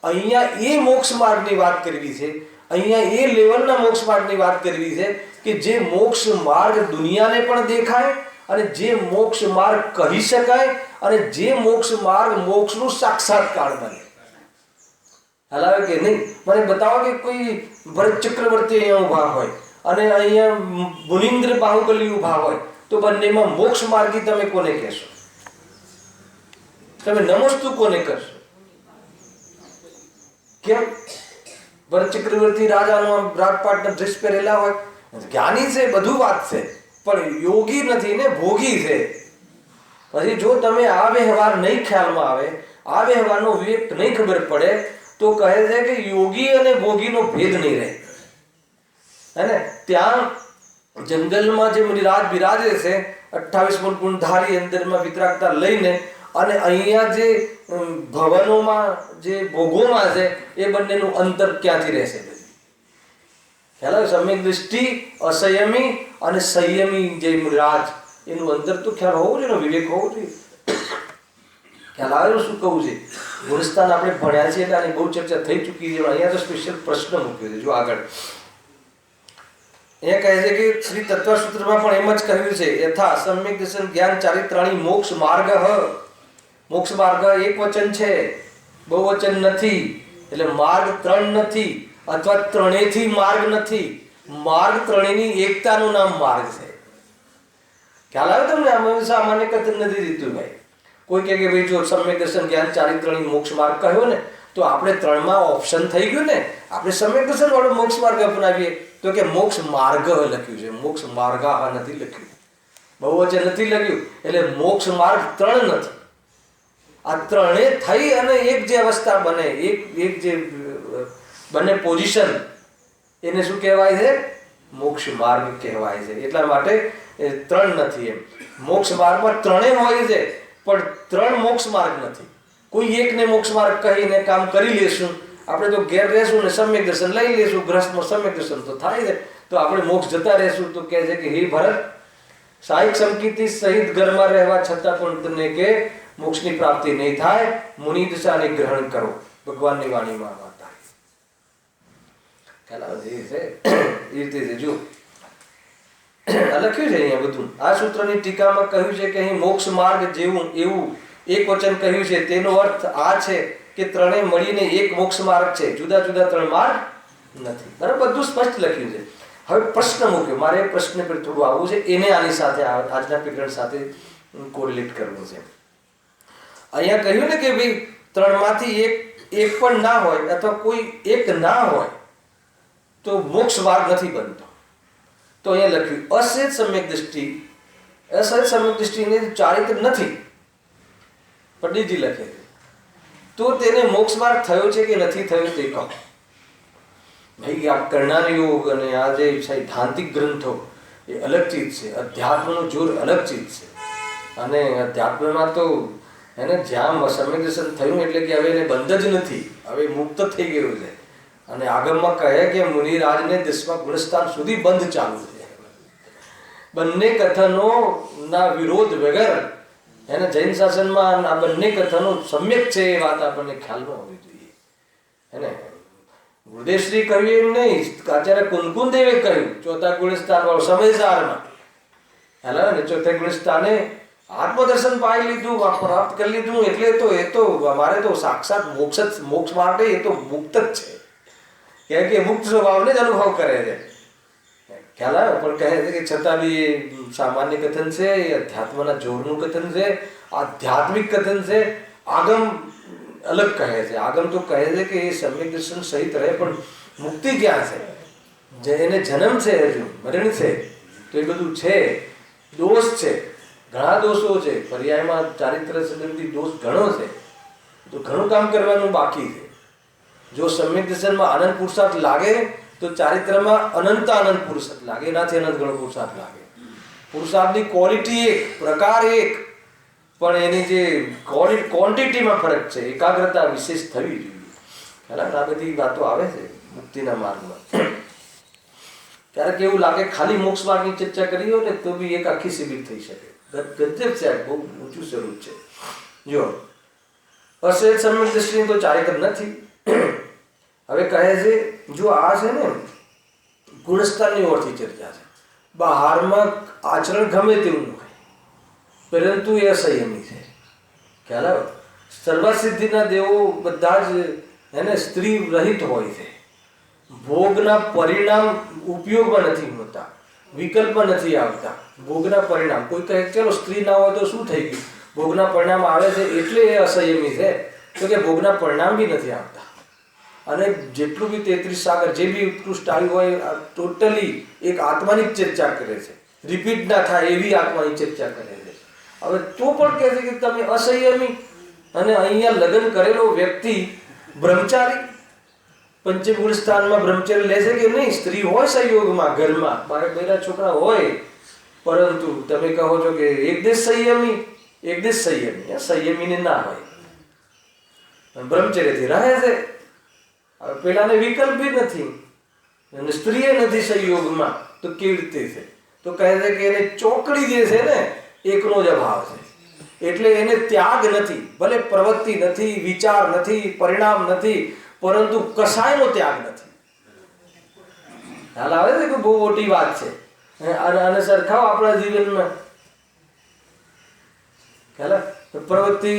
અહીંયા એ મોક્ષ માર્ગની વાત કરવી છે. અહીંયા એ લેવલના મોક્ષ માર્ગની વાત કરવી છે કે જે મોક્ષ માર્ગ દુનિયાને પણ દેખાય, અને જે મોક્ષ માર્ગ કહી શકાય, અને જે મોક્ષ માર્ગ મોક્ષનું સાક્ષાત્કાર બને. હલાવે કે નહીં? મને બતાવો કે કોઈ ભરત ચક્રવર્તી અહીંયા ઊભા હોય અને અહીંયા મુનિન્દ્ર બાહુબલી ઊભા હોય, તો બંનેમાં મોક્ષ માર્ગી તમે કોને કહેશો? તમે નમસ્તુ કોને કરશો? કેમ? ભરત ચક્રવર્તી રાજાનો રાજપાટના ડ્રેસ પહેરેલા હોય, જ્ઞાની છે, બધું વાત છે, પણ યોગી નથી ને, ભોગી છે. પછી જો તમે આ વ્યવહાર નહીં ખ્યાલમાં આવે, આ વ્યવહારનો વિવેક નહીં ખબર પડે, તો કહે છે કે યોગી અને ભોગીનો ભેદ નહીં રહે. હે ને? ત્યાં જંગલમાં જે મુનિરાજ બિરાજે છે 28 ગુણધારી અંદરમાં વિતરાગતા લઈને, અને અહીંયા જે ભવનોમાં જે ભોગોમાં છે એ બંનેનું અંતર ક્યાંથી રહેશે? ખ્યાલ આવે? સમ્યક દૃષ્ટિ, અસંયમી અને સંયમી જે મુનિરાજ, એનું અંતર તો ખ્યાલ હોવો જોઈએ, વિવેક હોવો જોઈએ. ખ્યાલ આવે શું કહું છે? ગુણસ્થાન આપણે ભણ્યા છીએ એટલે આની બહુ ચર્ચા થઈ ચૂકી છે. અહીંયા તો સ્પેશિયલ પ્રશ્ન મૂક્યો છે. જો આગળ એ કહે છે કે શ્રી તત્વસૂત્રમાં પણ એમ જ કહ્યું છે, યથા સમ્યક દર્શન જ્ઞાન ચારિત્રાણી મોક્ષ માર્ગ. મોક્ષ માર્ગ એક વચન છે, બહુવચન નથી. એટલે માર્ગ ત્રણ નથી, અથવા ત્રણેયથી માર્ગ નથી. માર્ગ ત્રણેયની એકતાનું નામ માર્ગ છે. ખ્યાલ આવે તમને? આમાં સામાન્ય કથન નથી દીધું ભાઈ. કોઈ કહે કે ભાઈ જો સમ્યક દર્શન જ્ઞાન ચારિત્રાણી મોક્ષ માર્ગ કહ્યો ને, તો આપણે ત્રણમાં ઓપ્શન થઈ ગયું ને. આપણે સમ્યક દર્શન વાળો મોક્ષ માર્ગ અપનાવીએ તો કે મોક્ષ માર્ગ લખ્યું છે, મોક્ષ માર્ગા નથી લખ્યું, બહુવચન નથી લખ્યું. એટલે મોક્ષ માર્ગ ત્રણ નથી. આ ત્રણે થઈ અને એક જે અવસ્થા બને, એક જે બને પોઝિશન, એને શું કહેવાય છે? મોક્ષ માર્ગ કહેવાય છે. એટલા માટે ત્રણ નથી એમ. મોક્ષ માર્ગમાં ત્રણેય હોય છે, પણ ત્રણ મોક્ષ માર્ગ નથી. કોઈ એકને મોક્ષ માર્ગ કહીને કામ કરી લેશું, આપણે તો ઘેર રહેશું ને સમ્યક દર્શન લઈ લેશું, ગ્રહસ્થમાં સમ્યક દર્શન તો થાય છે, તો આપણે મોક્ષ જતા રહેશું. તો કહે છે કે હે ભરત, સાહિક સંકિતિ સહિત ઘરમાં રહેવા છતાં પણ તમને કે મોક્ષની પ્રાપ્તિ નહીં થાય, મુનિ દશાને ગ્રહણ કરો. ભગવાનની વાણીમાં વાત આવી. ખ્યાલ આવે છે? એ રીતે છે. જો લખ્યું છે અહીંયા બધું. આ સૂત્રની ટીકામાં કહ્યું છે કે અહીં મોક્ષ માર્ગ જેવું એવું એક વચન કહ્યું છે. તેનો અર્થ આ છે કે ત્રણેય મળીને એક મોક્ષ માર્ગ છે, જુદા જુદા ત્રણ માર્ગ નથી. બરાબર? બધું સ્પષ્ટ લખ્યું છે. હવે પ્રશ્ન મૂક્યો, મારે પ્રશ્ન પર થોડું આવવું છે, એને આની સાથે આજના પ્રકરણ સાથે કોરિલેટ કરવું છે. અહીંયા કહ્યું ને કે ભાઈ ત્રણમાંથી એક પણ ના હોય, અથવા કોઈ એક ના હોય તો મોક્ષ માર્ગ નથી બનતો. તો અહીંયા લખ્યું અસહેજ સમ્યક દૃષ્ટિ. અસહેજ સમ્યક દૃષ્ટિને ચારિત્ર નથી, પંડિતજી લખે છે. તો તેને મોક્ષ માર્ગ થયો છે કે નથી થયો તે કહો. ભાઈ આ કર્ણાન યોગ અને આ જે સૈદ્ધાંતિક ગ્રંથો એ અલગ ચીજ છે, અધ્યાત્મનું જોર અલગ ચીજ છે. અને અધ્યાત્મમાં તો એને જ્યાં સમ્યક દર્શન થયું એટલે કે હવે એને બંધ જ નથી, હવે મુક્ત થઈ ગયું છે. અને આગમમાં કહે કે મુનિરાજને 10મા ગુણસ્થાન સુધી બંધ ચાલુ છે. બંને કથનો ના વિરોધ વગર એને જૈન શાસનમાં આ બંને કથનો સમ્યક છે એ વાત આપણને ખ્યાલમાં હોવી જોઈએ. એને ગુરુદેવશ્રી કહ્યું એમ નહીં, આચાર્ય કુંકુન દેવે કહ્યું ચોથા ગુણસ્થાન વાળો સમયસારમાં. હેલો ને ચોથા ગુણસ્થાને આત્મદર્શન પાઈ લીધું, પ્રાપ્ત કરી લીધું, એટલે એ તો અમારે તો સાક્ષાત મોક્ષ માટે એ તો મુક્ત જ છે. કેમ કે મુક્ત સ્વભાવને જ અનુભવ કરે છે. ખ્યાલ આવે? પણ કહે છે કે છતાં બી એ સામાન્ય કથન છે, એ અધ્યાત્મના જોરનું કથન છે, આધ્યાત્મિક કથન છે. આગમ અલગ કહે છે. આગમ તો કહે છે કે એ સમ્યક દર્શન સહિત રહે, પણ મુક્તિ ક્યાં છે? જે એને જન્મ છે, હજુ મરણ છે, તો એ બધું છે. દોષ છે, ઘણા દોષો છે. પર્યાયમાં ચારિત્ર સંબંધી દોષ ઘણો છે, તો ઘણું કામ કરવાનું બાકી છે. જો સમ્યક દર્શનમાં આનંદ પુરુષાર્થ લાગે તો ચારિત્રમાં અનંત આનંદ પુરુષાર્થ લાગે, એનાથી અનંત ગણો પુરુષાર્થ લાગે. પુરુષાર્થની ક્વોલિટી એક, પ્રકાર એક, પણ એની જે ક્વોન્ટિટીમાં ફરક છે. એકાગ્રતા વિશેષ થવી જોઈએ. આ બધી વાતો આવે છે મુક્તિના માર્ગમાં. ક્યારેક એવું લાગે ખાલી મોક્ષ માર્ગની ચર્ચા કરી હોય ને તો બી એક આખી શિબિર થઈ શકે. ગજબ છે, બહુ ઊંચું સ્વરૂપ છે. જો અસહેજ સમ્યક દૃષ્ટિની તો ચારિત્ર નથી. હવે કહે છે જો આ છે ને ગુણસ્થાનની ઓરથી ચર્ચા છે. બહારમાં આચરણ ગમે તેવું હોય, પરંતુ એ અસંયમી છે. ખ્યાલ આવે? સર્વસિદ્ધિના દેવો બધા જ એને સ્ત્રી રહિત હોય છે. ભોગના પરિણામ ઉપયોગમાં નથી હોતા, વિકલ્પમાં નથી આવતા. ભોગના પરિણામ, કોઈ કહે ચલો સ્ત્રી ના હોય તો શું થઈ ગયું, ભોગના પરિણામ આવે છે એટલે એ અસંયમી છે. તો કે ભોગના પરિણામ બી નથી આવતા. અને જેટલું બી 33 સાગર જે બી ઉત્કૃષ્ટ આવ્યું હોય ટોટલી એક આત્માની જ ચર્ચા કરે છે, રિપીટ ના થાય એવી આત્માની ચર્ચા કરે છે. હવે તો પણ કહે છે કે તમે અસંયમી અને અહીંયા લગ્ન કરેલો વ્યક્તિ બ્રહ્મચારી પંચમૂળ સ્થાનમાં બ્રહ્મચર્ય લે છે કે નહીં? સ્ત્રી હોય સંયોગમાં ઘરમાં, મારે બેરા છોકરા હોય, પરંતુ તમે કહો છો કે એક દેશ સંયમી એક દેશ સંયમી, સંયમીને ના હોય, બ્રહ્મચર્યથી રહે છે. હવે પેલાને વિકલ્પ બી નથી અને સ્ત્રીએ નથી સંયોગમાં, તો કેવી રીતે છે? તો કહે છે કે એને ચોકડી જે છે ને એકનો જ અભાવ છે, એટલે એને ત્યાગ નથી, ભલે પ્રવૃત્તિ નથી, વિચાર નથી, પરિણામ નથી, પરંતુ કસાયનો ત્યાગ નથી. હાલ આવે છે કે બહુ મોટી વાત છે. અને સરખાવ આપણા જીવનમાં પ્રવૃત્તિ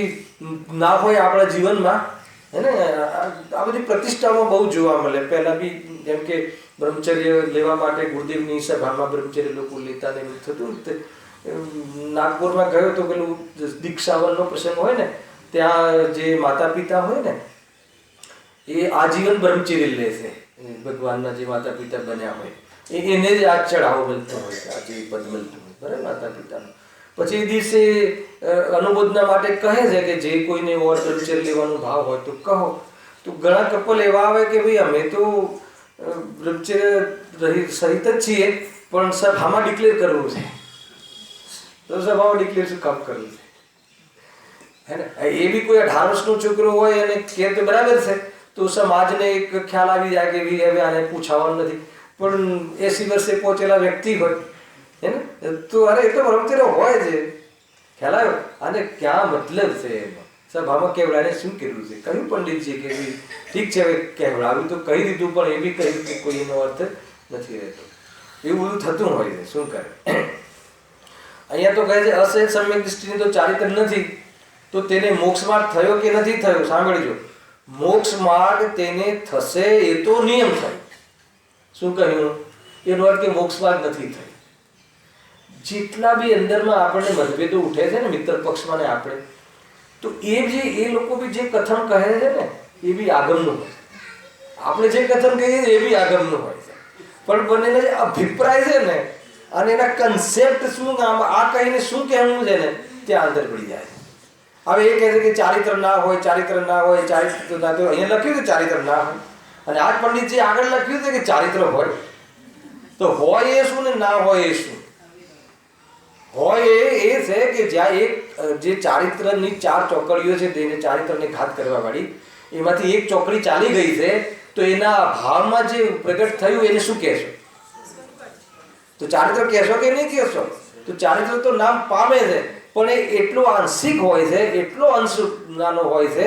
ના હોય આપણા જીવનમાં, હે ને, આ બધી પ્રતિષ્ઠામાં બહુ જોવા મળે. પહેલા બી જેમ કે બ્રહ્મચર્ય લેવા માટે ગુરુદેવની સભામાં બ્રહ્મચર્ય લોકો લેતા ને એવું થતું. નાગપુરમાં ગયો તો પેલું દીક્ષાવનનો પ્રસંગ હોય ને, ત્યાં જે માતા પિતા હોય ને એ આજીવન બ્રહ્મચર્ય લે છે. ભગવાનના જે માતા પિતા બન્યા હોય એને જ આ ચઢાવો મળતો હોય, આજે પદ મળતું હોય, બરાબર, માતા પિતાનો. પછી એ દિવસે અનુમોદના માટે કહે છે કે જે કોઈને ઓર બ્રહ્મચર્ય લેવાનો ભાવ હોય તો કહો. તો ઘણા કપલ એવા આવે કે ભાઈ અમે તો બ્રહ્મચર્ય સહિત જ છીએ, પણ સભામાં ડિક્લેર કરવું છે. તો સભામાં ડિક્લેર શું કામ કરવું છે? હે ને, એ બી કોઈ 18 વર્ષનો છોકરો હોય અને કે તો બરાબર છે, તો સમાજને એક ખ્યાલ આવી જાય કે ભાઈ હવે આને પૂછાવાનું નથી. પણ 80 વર્ષે પહોંચેલા વ્યક્તિ હોય, હે ને, તો અરે એ તો બ્રહ્મચર્ય હોય છે, ખ્યાલ આવ્યો? આને ક્યાં મતલબ છે એમાં? સભામાં કેવડાને શું કર્યું છે? કહ્યું પંડિતજી કે ઠીક છે હવે કહેવડાવ્યું તો કહી દીધું, પણ એ બી કહ્યું કે કોઈ એનો અર્થ નથી રહેતો. એવું બધું થતું હોય છે, શું કરે? અહીંયા તો કહે છે અસહજ સમ્યક દૃષ્ટિની તો ચારિત્ર નથી, તો તેને મોક્ષ માર્ગ થયો કે નથી થયો? સાંભળજો, મોક્ષ માર્ગ તેને થશે એ તો નિયમ થાય. શું કહ્યું? એનો અર્થ કે મોક્ષ માર્ગ નથી થયો. જેટલા બી અંદરમાં આપણને મતભેદો ઉઠે છે ને મિત્ર પક્ષમાં ને આપણે, તો એ લોકો બી જે કથન કહે છે ને એ બી આગમનું હોય છે. આપણે જે કથન કહીએ એ બી આગમનું હોય છે, પણ બંનેના જે અભિપ્રાય છે ને અને એના કન્સેપ્ટ શું, આ કહીને શું કહેવું છે ને ત્યાં અંદર પડી જાય છે. હવે એ કહે છે કે ચારિત્ર ના હોય, ચારિત્ર ના હોય, ચારિત્ર ના, તો અહીંયા લખ્યું છે ચારિત્ર ના હોય, અને આજ પંડિતજી આગળ લખ્યું છે કે ચારિત્ર હોય. તો હોય એ શું ને ના હોય એ શું? હોય એ છે કે જ્યાં એક જે ચારિત્રની 4 ચોકડીઓ છે, તેને ચારિત્રને ઘાત કરવા વાળી, એમાંથી એક ચોકડી ચાલી ગઈ છે, તો એના ભાવમાં જે પ્રગટ થયું એને શું કહેશો? તો ચારિત્ર કહેશો કે નહીં કહેશો? તો ચારિત્ર તો નામ પામે છે, પણ એ એટલો આંશિક હોય છે, એટલો અંશ નાનો હોય છે,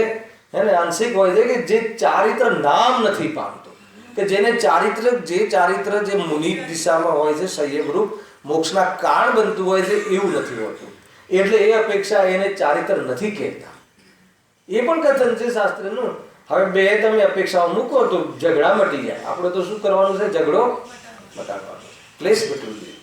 હે ને, આંશિક હોય છે કે જે ચારિત્ર નામ નથી પામતો, કે જેને ચારિત્ર જે મુનિ દિશામાં હોય છે, સંયમરૂપ મોક્ષના કારણ બનતું હોય છે, એવું નથી હોતું. એટલે એ અપેક્ષા એને ચારિત્ર નથી કહેતા. એ પણ કથન છે શાસ્ત્રનું. હવે બે તમે અપેક્ષાઓ મૂકો તો ઝઘડા મટી જાય. આપણે તો શું કરવાનું છે? ઝઘડો મટાડવાનો, ક્લેશ મટવું જોઈએ.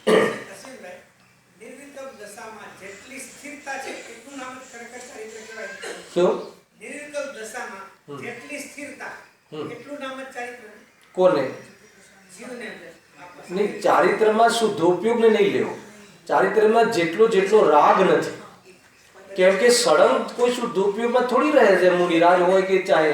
કોને નહીં? ચારિત્રમાં શુદ્ધોપયોગને નહીં લેવો. ચારિત્રમાં જેટલો રાગ નથી, કેમ કે સળંગ કોઈ શુદ્ધોપયોગમાં થોડી રહે છે. મુનિરાજ હોય કે ચાહે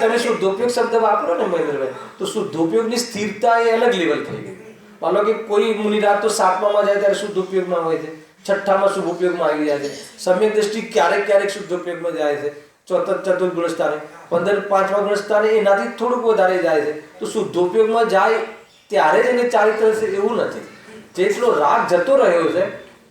તમે શુદ્ધોપયોગ શબ્દ વાપરો ને મહેન્દ્રભાઈ, તો શુદ્ધોપયોગની સ્થિરતા એ અલગ લેવલ થઈ ગઈ. માનો કે કોઈ મુનિરાજ તો 7મામાં જાય ત્યારે શુદ્ધોપયોગમાં હોય છે, 6ઠામાં શુભ ઉપયોગમાં આવી જાય છે, સમ્યક દ્રષ્ટિ ક્યારેક શુદ્ધોપયોગમાં જાય છે, ચતુર્થ ગુણ સ્થાને, 5મા ગુણ સ્થાને એનાથી થોડુંક વધારે જાય છે. તો શુદ્ધોપયોગમાં જાય ત્યારે જ એને ચારિત્ર છે એવું નથી. જેટલો રાગ જતો રહ્યો છે,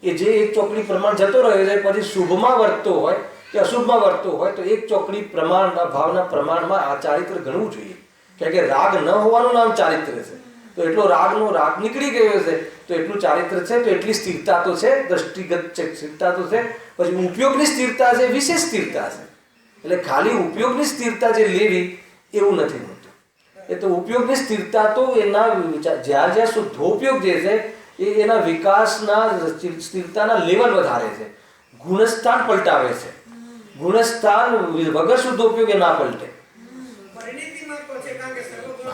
એ જે એક ચોકડી પ્રમાણ જતો રહ્યો છે, પછી શુભમાં વર્તતો હોય કે અશુભમાં વર્તતો હોય, તો એક ચોકડી પ્રમાણના ભાવના પ્રમાણમાં આ ચારિત્ર ગણવું જોઈએ. કારણ કે રાગ ન હોવાનું નામ ચારિત્ર છે. તો એટલો રાગ નીકળી ગયો છે, તો એટલું ચારિત્ર છે, તો એટલી સ્થિરતા તો છે, દ્રષ્ટિગત સ્થિરતા તો છે. પછી ઉપયોગની સ્થિરતા છે, વિશેષ સ્થિરતા છે. એટલે ખાલી ઉપયોગની સ્થિરતા જે લેવી એવું નથી હોતું. એ તો ઉપયોગની સ્થિરતા તો એના જ્યાં શુદ્ધોપયોગ જે છે એ એના વિકાસના સ્થિરતાના લેવલ વધારે છે, ગુણસ્થાન પલટાવે છે. ગુણસ્થાન વગર શુદ્ધ ઉપયોગ એ ના પલટે.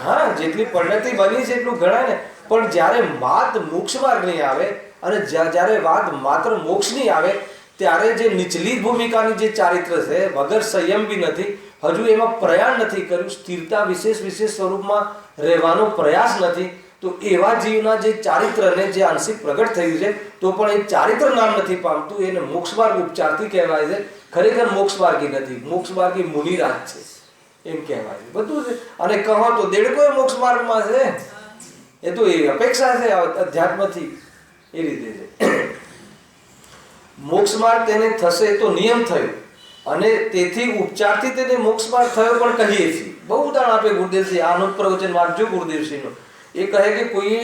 હા, જેટલી પરિણતિ બની છે એટલું ગણાય ને. પણ જ્યારે વાત મોક્ષ માર્ગની આવે અને જ્યારે વાત માત્ર મોક્ષની આવે ત્યારે જે નીચલી ભૂમિકાની જે ચારિત્ર છે, વગર સંયમ બી નથી, હજુ એમાં પ્રયાણ નથી કર્યું, સ્થિરતા વિશેષ સ્વરૂપમાં રહેવાનો પ્રયાસ નથી, તો એવા જીવના જે ચારિત્રને જે આંશિક પ્રગટ થયું છે તો પણ એ ચારિત્ર નામ નથી પામતું. એને મોક્ષ માર્ગ ઉપચારથી કહેવાય છે. ખરેખર મોક્ષ માર્ગી નથી, મોક્ષ માર્ગી મુનિરાજ છે એમ કહેવાય છે બધું છે. અને કહો તો દેડકો એ મોક્ષ માર્ગમાં છે, એ તો એ અપેક્ષા છે અધ્યાત્મથી, એ રીતે છે. મોક્ષ માર્ગ તેને થશે તો નિયમ થયો અને તેથી ઉપચારથી તેને મોક્ષ માર્ગ થયો પણ કહીએ છીએ. બહુ ઉદાહરણ આપે ગુરુદેવસિંહ. આનું પ્રવચન વાંચજો ગુરુદેવસિંહનું. એ કહે કે કોઈએ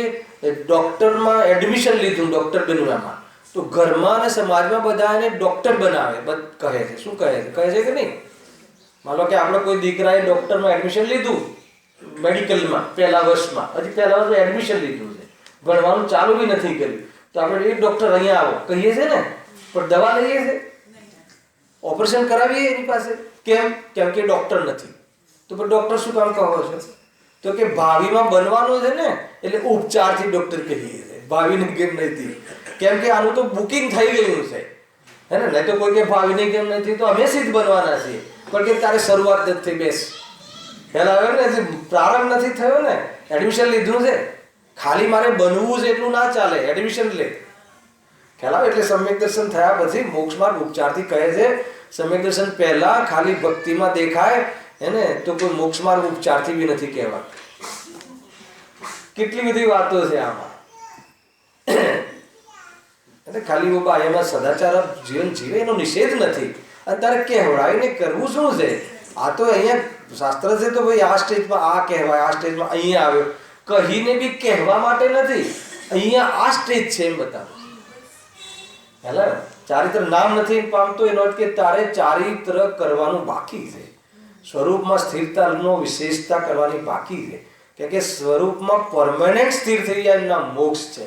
ડૉક્ટરમાં એડમિશન લીધું, ડૉક્ટર બનવામાં, તો ઘરમાં અને સમાજમાં બધા એને ડૉક્ટર બનાવે કહે છે. શું કહે છે? કહે છે કે નહીં? માનો કે આપણે કોઈ દીકરાએ ડૉક્ટરમાં એડમિશન લીધું, મેડિકલમાં પહેલા વર્ષમાં, હજી પહેલા વર્ષમાં એડમિશન લીધું છે, ભણવાનું ચાલુ બી નથી કર્યું, તો આપણે એ ડૉક્ટર અહીંયા આવો કહીએ છીએ ને, પણ દવા લઈએ છીએ, ઓપરેશન કરાવીએ એની પાસે. કેમ? કેમ કે ડૉક્ટર નથી. તો પણ ડૉક્ટર શું કામ કહો છો? તો કે ભાવિમાં બનવાનું છે ને, એટલે ઉપચારથી ડૉક્ટર કહીએ છીએ, ભાવિની કેમ નથી. કેમ કે આનું તો બુકિંગ થઈ ગયું છે, હે ને? નહીં તો કોઈ કે ભાવિની કેમ નથી, તો અમે સિદ્ધ બનવાના છીએ. પણ કે તારે શરૂઆત જ થઈ, બેસ પહેલા આવે ને, પ્રારંભ નથી થયો ને, એડમિશન લીધું છે, ખાલી મારે બનવું છે એટલું ના ચાલે, એડમિશન લે. ખ્યાલ આવે? એટલે સમ્યક દર્શન થયા પછી મોક્ષ માર્ગ ઉપચારથી કહે છે. સમ્યક દર્શન પહેલા ખાલી ભક્તિમાં દેખાય એને તો કોઈ મોક્ષ માર્ગ ઉપચારથી બી નથી કહેવાય. કેટલી બધી વાતો છે આમાં. એટલે ખાલી એમાં સદાચાર જીવન જીવે એનો નિષેધ નથી. અને તારે કહેવડાવીને કરવું શું છે? આ તો અહીંયા શાસ્ત્ર છે તો ભાઈ આ સ્ટેજમાં આ કહેવાય, આ સ્ટેજમાં અહીંયા આવ્યો, કહીને બી કહેવા માટે નથી, અહીંયા આ સ્ટેજ છે એમ બતાવો. હેલા, ચારિત્ર નામ નથી પામતો એનો અર્થ કે તારે ચારિત્ર કરવાનું બાકી છે, સ્વરૂપમાં સ્થિરતાનો વિશેષતા કરવાની બાકી છે. કે સ્વરૂપમાં પરમેનન્ટ સ્થિર થઈ જાય એમના મોક્ષ છે,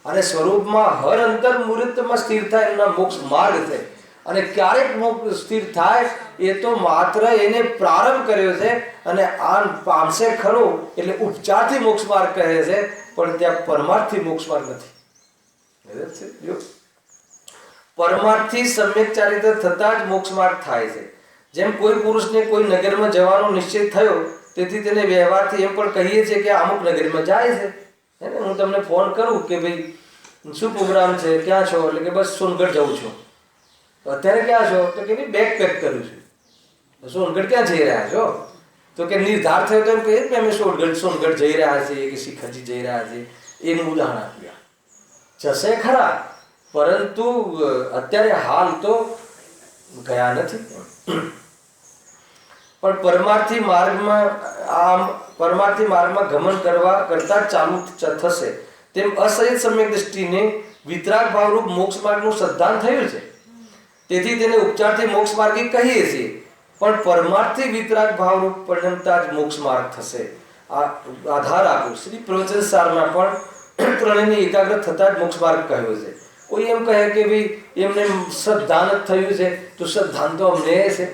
અને સ્વરૂપમાં હર અંતર મુહૂર્તમાં સ્થિર થાય એમના મોક્ષ માર્ગ છે. અને ક્યારેક મોક્ષ સ્થિર થાય એ તો માત્ર એને પ્રારંભ કર્યો છે, અને આ પામશે ખરો એટલે ઉપચારથી મોક્ષ માર્ગ કહે છે, પણ ત્યાં પરમાર્થથી મોક્ષ માર્ગ નથી. જો પરમાર્થથી સમ્યક ચારિત્ર થતા જ મોક્ષ માર્ગ થાય છે. જેમ કોઈ પુરુષને કોઈ નગરમાં જવાનો નિશ્ચય થયો, તેથી તેને વ્યવહારથી એમ પણ કહીએ છીએ કે અમુક નગરમાં જાય છે. હે ને? હું તમને ફોન કરું કે ભાઈ શું પ્રોગ્રામ છે, ક્યાં છો? એટલે કે બસ સોનગઢ જઉં છું. અત્યારે ક્યાં છો? તો કે બેગ પેક કરું છું. સોનગઢ ક્યાં જઈ રહ્યા છો? તો કે નિર્ધાર થયો તો એમ કહીએ કે અમે સોનગઢ જઈ રહ્યા છીએ કે શિખરજી જઈ રહ્યા છીએ. એનું ઉદાહરણ આપ્યા. જશે ખરા, પરંતુ અત્યારે હાલ તો ગયા નથી. પણ પરમાર્થી માર્ગમાં ગમન કરતા ચાલુ થશે તેમ અસહિત સમ્યક દ્રષ્ટિને વિતરાગ ભાવરૂપ મોક્ષ માર્ગનું સિદ્ધાંત થયું છે. તેથી તેને ઉપચારથી મોક્ષ માર્ગી કહીએ છીએ, પણ પરમાર્થી વિતરાગ ભાવરૂપ પરિણમતા જ મોક્ષ માર્ગ થશે. આ આધાર આપો. શ્રી પ્રવચન સારમાં પણ ત્રણેયને એકાગ્ર થતા જ મોક્ષ માર્ગ કહ્યો છે. કોઈ એમ કહે કે ભાઈ એમને શ્રદ્ધાન જ થયું છે, તો શ્રદ્ધાન તો અમને છે,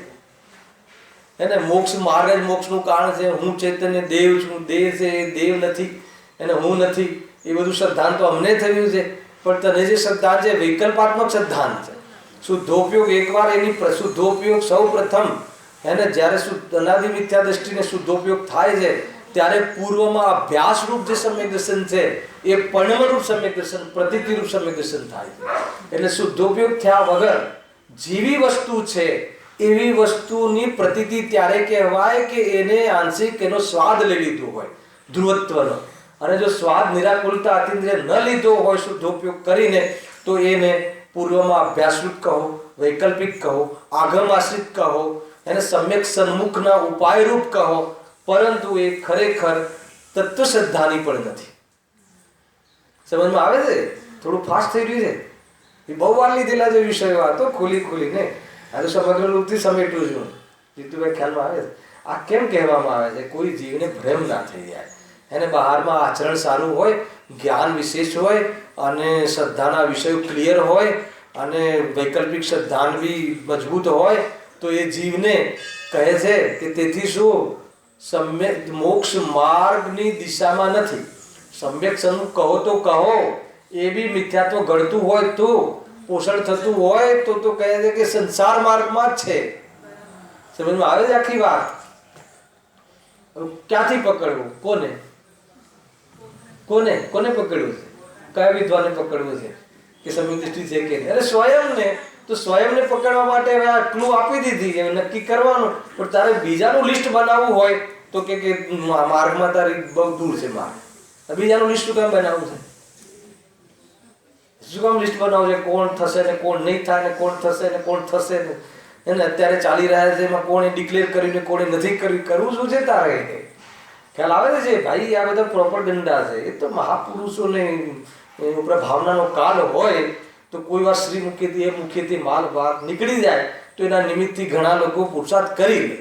એને મોક્ષ માર્ગ જ મોક્ષનું કારણ છે. હું ચૈતન્ય દેવ છું, દેવ છે એ દેવ નથી, એને હું નથી, એ બધું શ્રદ્ધાન તો અમને થયું છે. પણ તને જે શ્રદ્ધા છે વૈકલ્પાત્મક શ્રદ્ધાન છે. શુદ્ધોપયોગ એકવાર એની શુદ્ધોપયોગ સૌ પ્રથમ એને જ્યારે અનાદિ મિથ્યા દ્રષ્ટિને શુદ્ધોપયોગ થાય છે ત્યારે પૂર્વમાં અભ્યાસરૂપ જે સમ્યક દર્શન છે એ પરિણમરૂપ સમ્યક દર્શન, પ્રતીતિરૂપ સમ્યક દર્શન થાય છે. એટલે શુદ્ધોપયોગ થયા વગર જેવી વસ્તુ છે એવી વસ્તુની પ્રતીતિ ત્યારે કહેવાય કે એને આંશિક એનો સ્વાદ લઈ લીધો હોય ધ્રુવત્વનો. અને જો સ્વાદ નિરાકુલતા અતિન્દ્રિય ન લીધો હોય શુદ્ધોપયોગ કરીને, તો એને પૂર્વમાં અભ્યાસરૂપ કહો, વૈકલ્પિક કહો, આગમ આશ્રિત કહો, એને સમ્યક સન્મુખના ઉપાયરૂપ કહો, પરંતુ એ ખરેખર તત્વ શ્રદ્ધાની પણ નથી. સમજમાં આવે છે? થોડું ફાસ્ટ થઈ રહ્યું છે. એ બહુ વાર લીધેલા છે વિષયો, આ તો ખોલીને આ તો સમગ્ર રૂપથી સમેટું છું. જીતુભાઈ ખ્યાલમાં આવે છે? આ કેમ કહેવામાં આવે છે? કોઈ જીવને ભ્રમ ના થઈ જાય. એને બહારમાં આચરણ સારું હોય, જ્ઞાન વિશેષ હોય, અને શ્રદ્ધાના વિષયો ક્લિયર હોય, અને વૈકલ્પિક શ્રદ્ધાન બી મજબૂત હોય, તો એ જીવને કહે છે કે તેથી શું સમ્યક મોક્ષ માર્ગની દિશામાં નથી. સમ્યક સન્મુખ કહો તો કહો, એ બી મિથ્યાત્વ ઘડતું હોય તો, પોષણ થતું હોય તો કહે છે કે સંસાર માર્ગમાં જ છે. સમજમાં આવે છે આખી વાત? ક્યાંથી પકડવું? કોને પકડવું છે? કયા વિદ્વાને પકડવું છે કે સમ્યક દ્રષ્ટિ છે કે નહીં? અરે સ્વયંને. તો સ્વયંને પકડવા માટે હવે આ ક્લુ આપી દીધી, હવે નક્કી કરવાનું. પણ તારે બીજાનું લિસ્ટ બનાવવું હોય તો કે માર્ગમાં તારી બહુ દૂર છે માર્ગ. બીજાનું લિસ્ટ શું કામ બનાવવું છે? શું કામ લિસ્ટ બનાવવું છે? કોણ થશે ને કોણ નહીં થાય ને કોણ થશે ને કોણ થશે ને એને અત્યારે ચાલી રહ્યા છે એમાં કોણે ડિક્લેર કર્યું ને કોણે નથી કર્યું, કરવું શું છે તારે? ખ્યાલ આવે છે ભાઈ? આ બધા પ્રોપગેન્ડા છે. એ તો મહાપુરુષોને ભાવનાનો કાળ હોય તો કોઈ વાર શ્રી મુખેથી એ મુખેથી માલ વાત નીકળી જાય તો એના નિમિત્તથી ઘણા લોકો પુરુષાર્થ કરી લે.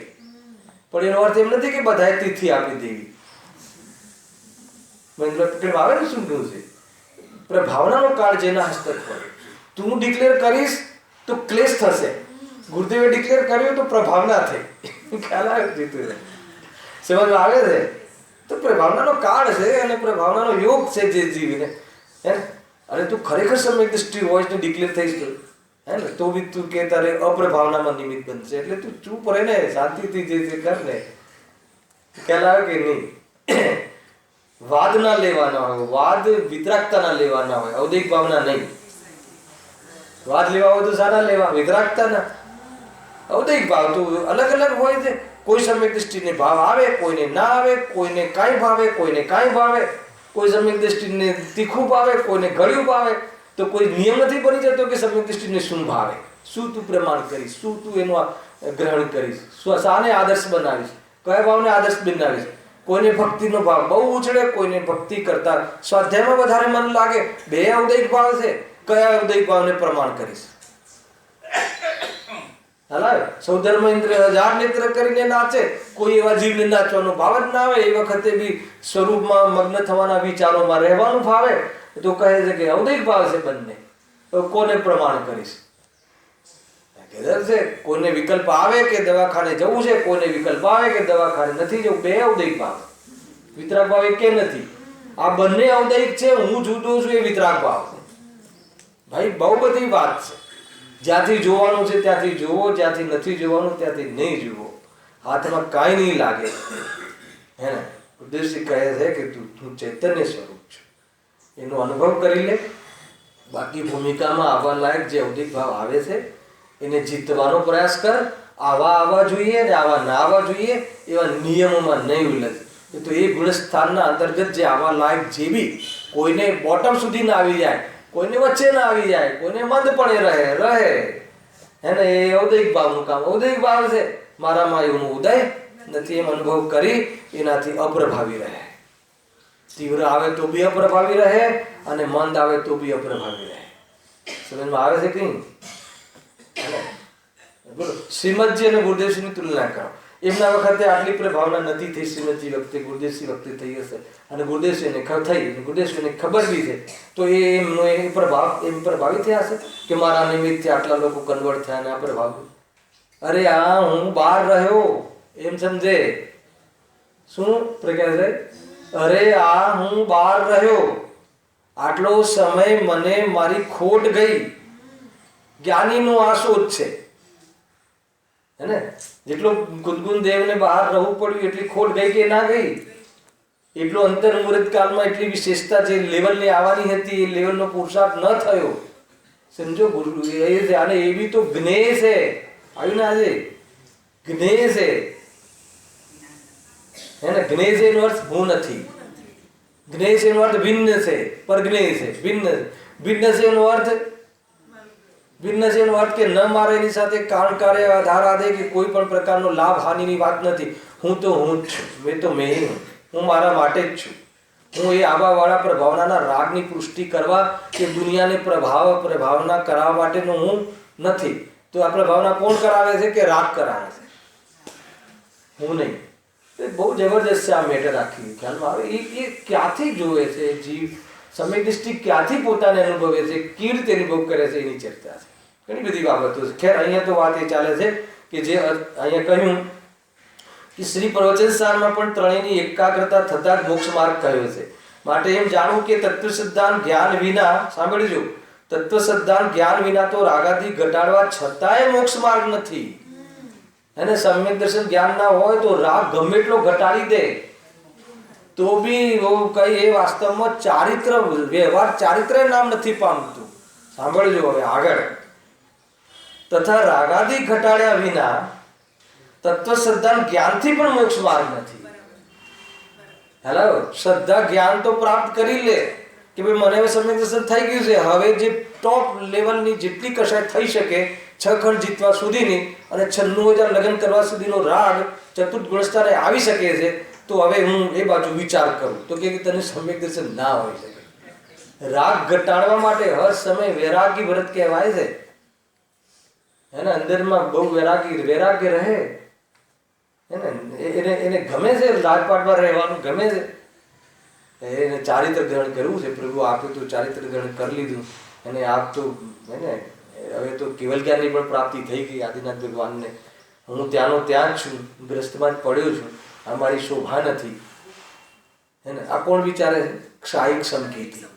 પણ એનો અર્થ એમ નથી કે બધાએ તિથિ આપી દેવી. આવે ને શું કહ્યું છે? ભાવનાનો કાળ જેના હસ્તક હોય, તું ડિક્લેર કરીશ તો ક્લેશ થશે. ગુરુદેવે ડિક્લેર કર્યું તો પ્રભાવના થઈ. ખ્યાલ આવે છે? સમજ આવે છે? તો પ્રભાવનાનો કાળ છે અને પ્રભાવનાનો યોગ છે જે જીવીને. હે અને તું ખરેખર સમ્યક દ્રષ્ટિ હોય ને ડિક્લેર થઈશ તો હે ને તો બી તું કે તારે અપ્રભાવનામાં નિમિત્ત બનશે. એટલે તું ચૂપ રહે ને, શાંતિથી જે કર ને. ખ્યાલ આવે કે નહીં? વાદ ના લેવાના હોય, વાદ વિતરાગતા ના લેવાના હોય, ઔદૈહિક ભાવના નહીં. વાદ લેવા હોય તો સારા લેવા, વિતરાગતા ના. ઔદૈહિક ભાવ તો અલગ અલગ હોય છે. કોઈ સમ્યક દ્રષ્ટિને ભાવ આવે, કોઈને ના આવે, કોઈને કાંઈ ભાવે, કોઈને કાંઈ ભાવે. કોઈ સમ્યક દ્રષ્ટિને તીખું ભાવે, કોઈને ગળ્યું ભાવે. તો કોઈ નિયમ નથી બની જતો કે સમ્યક દ્રષ્ટિને શું ભાવે, શું તું પ્રમાણ કરીશ, શું તું એનું ગ્રહણ કરીશ, શાને આદર્શ બનાવીશ, કયા ભાવને આદર્શ બનાવીશ. કોઈને ભક્તિનો ભાવ બહુ ઉછળે, કોઈને ભક્તિ કરતા સ્વાધ્યાયમાં વધારે મન લાગે. બે ઔદૈહિક ભાવ છે. કયા ઔદૈહિક ભાવને પ્રમાણ કરીશ? સૌ ધર્મ ઇન્દ્ર હજાર નેત્ર કરીને નાચે, કોઈ એવા જીવને નાચવાનો ભાવ જ ના આવે. એ વખતે બી સ્વરૂપમાં મગ્ન થવાના વિચારોમાં રહેવાનું ભાવે તો કહે છે કે ઔદૈહિક ભાવ છે બંને. તો કોને પ્રમાણ કરીશ? કોઈને વિકલ્પ આવે કે દવાખાને જવું છે, કોઈને વિકલ્પ આવે કે દવાખાને નથી જવું. બે ઔદૈહિક ભાવ. વિતરાગ ભાવ એક નથી. આ બંને ઔદૈહિક છે. હું જુદો છું એ વિતરાગ ભાવ છે. ભાઈ બહુ બધી વાત છે. જ્યાંથી જોવાનું છે ત્યાંથી જુઓ, જ્યાંથી નથી જોવાનું ત્યાંથી નહીં જુઓ. હાથમાં કાંઈ નહીં લાગે. હે ને? ઉદ્દેશ્ય કહે છે કે તું ચૈતન્ય સ્વરૂપ છું, એનો અનુભવ કરી લે. બાકી ભૂમિકામાં આવવા લાયક જે ઔદૈહિક ભાવ આવે છે એને જીતવાનો પ્રયાસ કર. આવા જોઈએ ને આવા ના આવવા જોઈએ એવા નિયમોમાં નહીં ઉલઝ. તો એ ગુણસ્થાનના અંતર્ગત જે આવા લાયક જે બી કોઈને બોટમ સુધી ના આવી જાય, કોઈને વચ્ચે ના આવી જાય, કોઈને મંદપણે રહે હે ને, એ ઔદૈહિક ભાવનું કામ. ઔદૈહિક ભાવ છે મારામાં એવું ઉદય નથી એમ અનુભવ કરી એનાથી અપ્રભાવી રહે. તીવ્ર આવે તો બી અપ્રભાવી રહે અને મંદ આવે તો બી અપ્રભાવી રહે. સમજમાં આવે છે કે બોલો? શ્રીમદજી અને ગુરુદેવસિંહની તુલના કરો. એમના વખતે આટલી પ્રભાવના નથી થઈ. શ્રીમદજી વખતે, ગુરુદેવસિંહ વખતે થઈ હશે અને ગુરુદેવસિંહને થઈ, ગુરુદેવસિંહને ખબર બી છે તો એમનો એ પ્રભાવિત થયા હશે કે મારા નિમિત્તથી આટલા લોકો કન્વર્ટ થયા ને આ પ્રભાવિત. અરે આ હું બહાર રહ્યો એમ સમજે. શું પ્રકાશ છે? અરે આ હું બહાર રહ્યો, આટલો સમય મને મારી ખોટ ગઈ. જ્ઞાનીનો આ શોધ છે હે ને? જેટલો ગુદગુન દેવને બહાર રહેવું પડ્યું એટલી ખોટ ગઈ કે ના ગઈ? એટલો અંતર મુહૂર્ત કાળમાં એટલી વિશેષતા જે લેવલની આવવાની હતી એ લેવલનો પુરુષાર્થ ન થયો. સમજો? ગુરુ અને એ બી તો જ્ઞેય છે. આવ્યું ને આજે? જ્ઞેય છે હે ને? જ્ઞેય છે એનો અર્થ હું નથી. જ્ઞેય છે એનો અર્થ ભિન્ન છે, પરજ્ઞેય છે. ભિન્ન છે એનો અર્થ કે ન મારે એની સાથે કારણ કાર્ય આધાર આદે કે કોઈ પણ પ્રકારનો લાભ હાનિની વાત નથી. હું તો હું જ છું, મેં તો મેં હું, હું મારા માટે જ છું. હું એ આવાવાળા પ્રભાવનાના રાગની પુષ્ટિ કરવા કે દુનિયાને પ્રભાવના કરાવવા માટેનો હું નથી. તો આ પ્રભાવના કોણ કરાવે છે કે રાગ કરાવે છે? હું નહીં. એ બહુ જબરજસ્ત છે આ મેટર આખી. ખ્યાલમાં આવે? એ ક્યાંથી જોવે છે જીવ? સમ્યક દ્રષ્ટિ ક્યાંથી પોતાને અનુભવે છે, કેવી રીતે અનુભવ કરે છે એની ચર્ચા છે. ઘણી બધી બાબતો છે. ખેર અહીંયા તો વાત એ ચાલે છે કે જે અહીંયા કહ્યું કે શ્રી પ્રવચન સારમાં પણ ત્રણેયની એકાગ્રતા થતા જ મોક્ષ માર્ગ કહ્યો છે. માટે એમ જાણવું કે તત્વ સિદ્ધાંત જ્ઞાન વિના, સાંભળજો, તત્વ સિદ્ધાંત જ્ઞાન વિના તો રાગાદી ઘટાડવા છતાંય મોક્ષ માર્ગ નથી. એને સમ્યક દર્શન જ્ઞાન ના હોય તો રાગ ગમે એટલો ઘટાડી દે તો બી કઈ એ વાસ્તવમાં ચારિત્ર વ્યવહાર ચારિત્ર નામ નથી પામતું. સાંભળજો હવે આગળ. તથા રાગાદી ઘટાડ્યા વિના તત્વ સિદ્ધાંત જ્ઞાનથી પણ મોક્ષ માર્ગ નથી. હેલો, શ્રદ્ધા જ્ઞાન તો પ્રાપ્ત કરી લે કે ભાઈ મને હવે સમ્યક દર્શન થઈ ગયું છે, હવે જે ટોપ લેવલની જેટલી કશાય થઈ શકે 6 ખંડ જીતવા સુધીની અને 96,000 લગ્ન કરવા સુધીનો રાગ ચતુર્થ ગુણસ્થાને આવી શકે છે, તો હવે હું એ બાજુ વિચાર કરું તો કે તને સમ્યક દર્શન ના હોઈ શકે. રાગ ઘટાડવા માટે હર સમય વૈરાગી વ્રત કહેવાય છે. એના અંદરમાં બહુ વૈરાગ્ય રહે. એને ગમે છે રાજપાટમાં રહેવાનું, ગમે છે, એને ચારિત્ર ગ્રહણ કરવું છે. પ્રભુ આપ્યું તો ચારિત્ર ગ્રહણ કરી લીધું અને આપ તો એને હવે તો કેવલ જ્ઞાનની પણ પ્રાપ્તિ થઈ ગઈ આદિનાથ ભગવાનને. હું ત્યાંનો ત્યાં જ છું, ગ્રસ્તમાં જ પડ્યો છું, આ મારી શોભા નથી. આ કોણ વિચારે છે? ક્ષાયિક સંકેતી.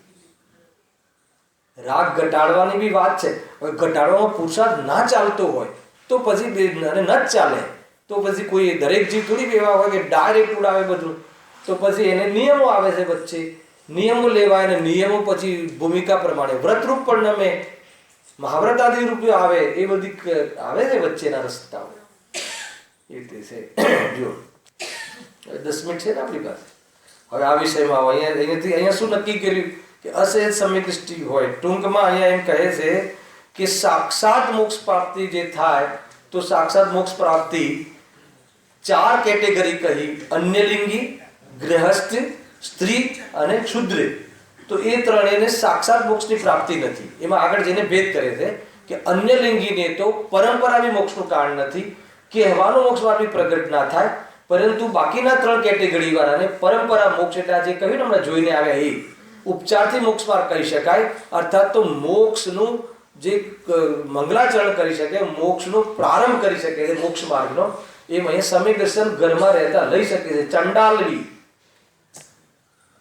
રાગ ઘટાડવાની બી વાત છે. હવે ઘટાડવામાં પુરુષાર્થ ના ચાલતો હોય તો પછી અને ન જ ચાલે તો પછી કોઈ દરેક જીવ થોડી એવા હોય કે ડાયરેક્ટ ઉડાવે બધું. તો પછી એને નિયમો આવે છે વચ્ચે, નિયમો લેવાય અને નિયમો પછી ભૂમિકા પ્રમાણે વ્રતરૂપ પણ નમે, મહાવ્રત આદિ રૂપે આવે, એ બધી આવે છે વચ્ચેના રસ્તાઓ. એ રીતે છે. જો 10 મિનિટ છે ને આપણી પાસે. હવે આ વિષયમાં આવો. અહીંયા શું નક્કી કર્યું કે અસહજ સમ્યક દૃષ્ટિ હોય. ટૂંકમાં અહીંયા એમ કહે છે કે સાક્ષાત મોક્ષ પ્રાપ્તિ જે થાય તો સાક્ષાત મોક્ષ પ્રાપ્તિ 4 કેટેગરી કહી: અન્યલિંગી, ગૃહસ્થ, સ્ત્રી અને શુદ્ર. તો એ ત્રણેયને સાક્ષાત મોક્ષની પ્રાપ્તિ નથી. એમાં આગળ જઈને ભેદ કરે છે કે અન્યલિંગીને તો પરંપરાની મોક્ષનું કારણ નથી, કહેવાનો મોક્ષ માર્ગ પ્રગટ ના થાય, પરંતુ બાકીના 3 કેટેગરી વાળાને પરંપરા મોક્ષ, એટલે જે કહ્યું ને હમણાં જોઈને આવ્યા, એ ઉપચારથી મોક્ષ માર્ગ કહી શકાય. અર્થાત તો મોક્ષનું જે મંગલાચરણ કરી શકે, મોક્ષનો પ્રારંભ કરી શકે છે મોક્ષ માર્ગનો, એમ અહીંયા સમ્યક દર્શન ઘરમાં રહેતા લઈ શકે છે. ચંડાલવી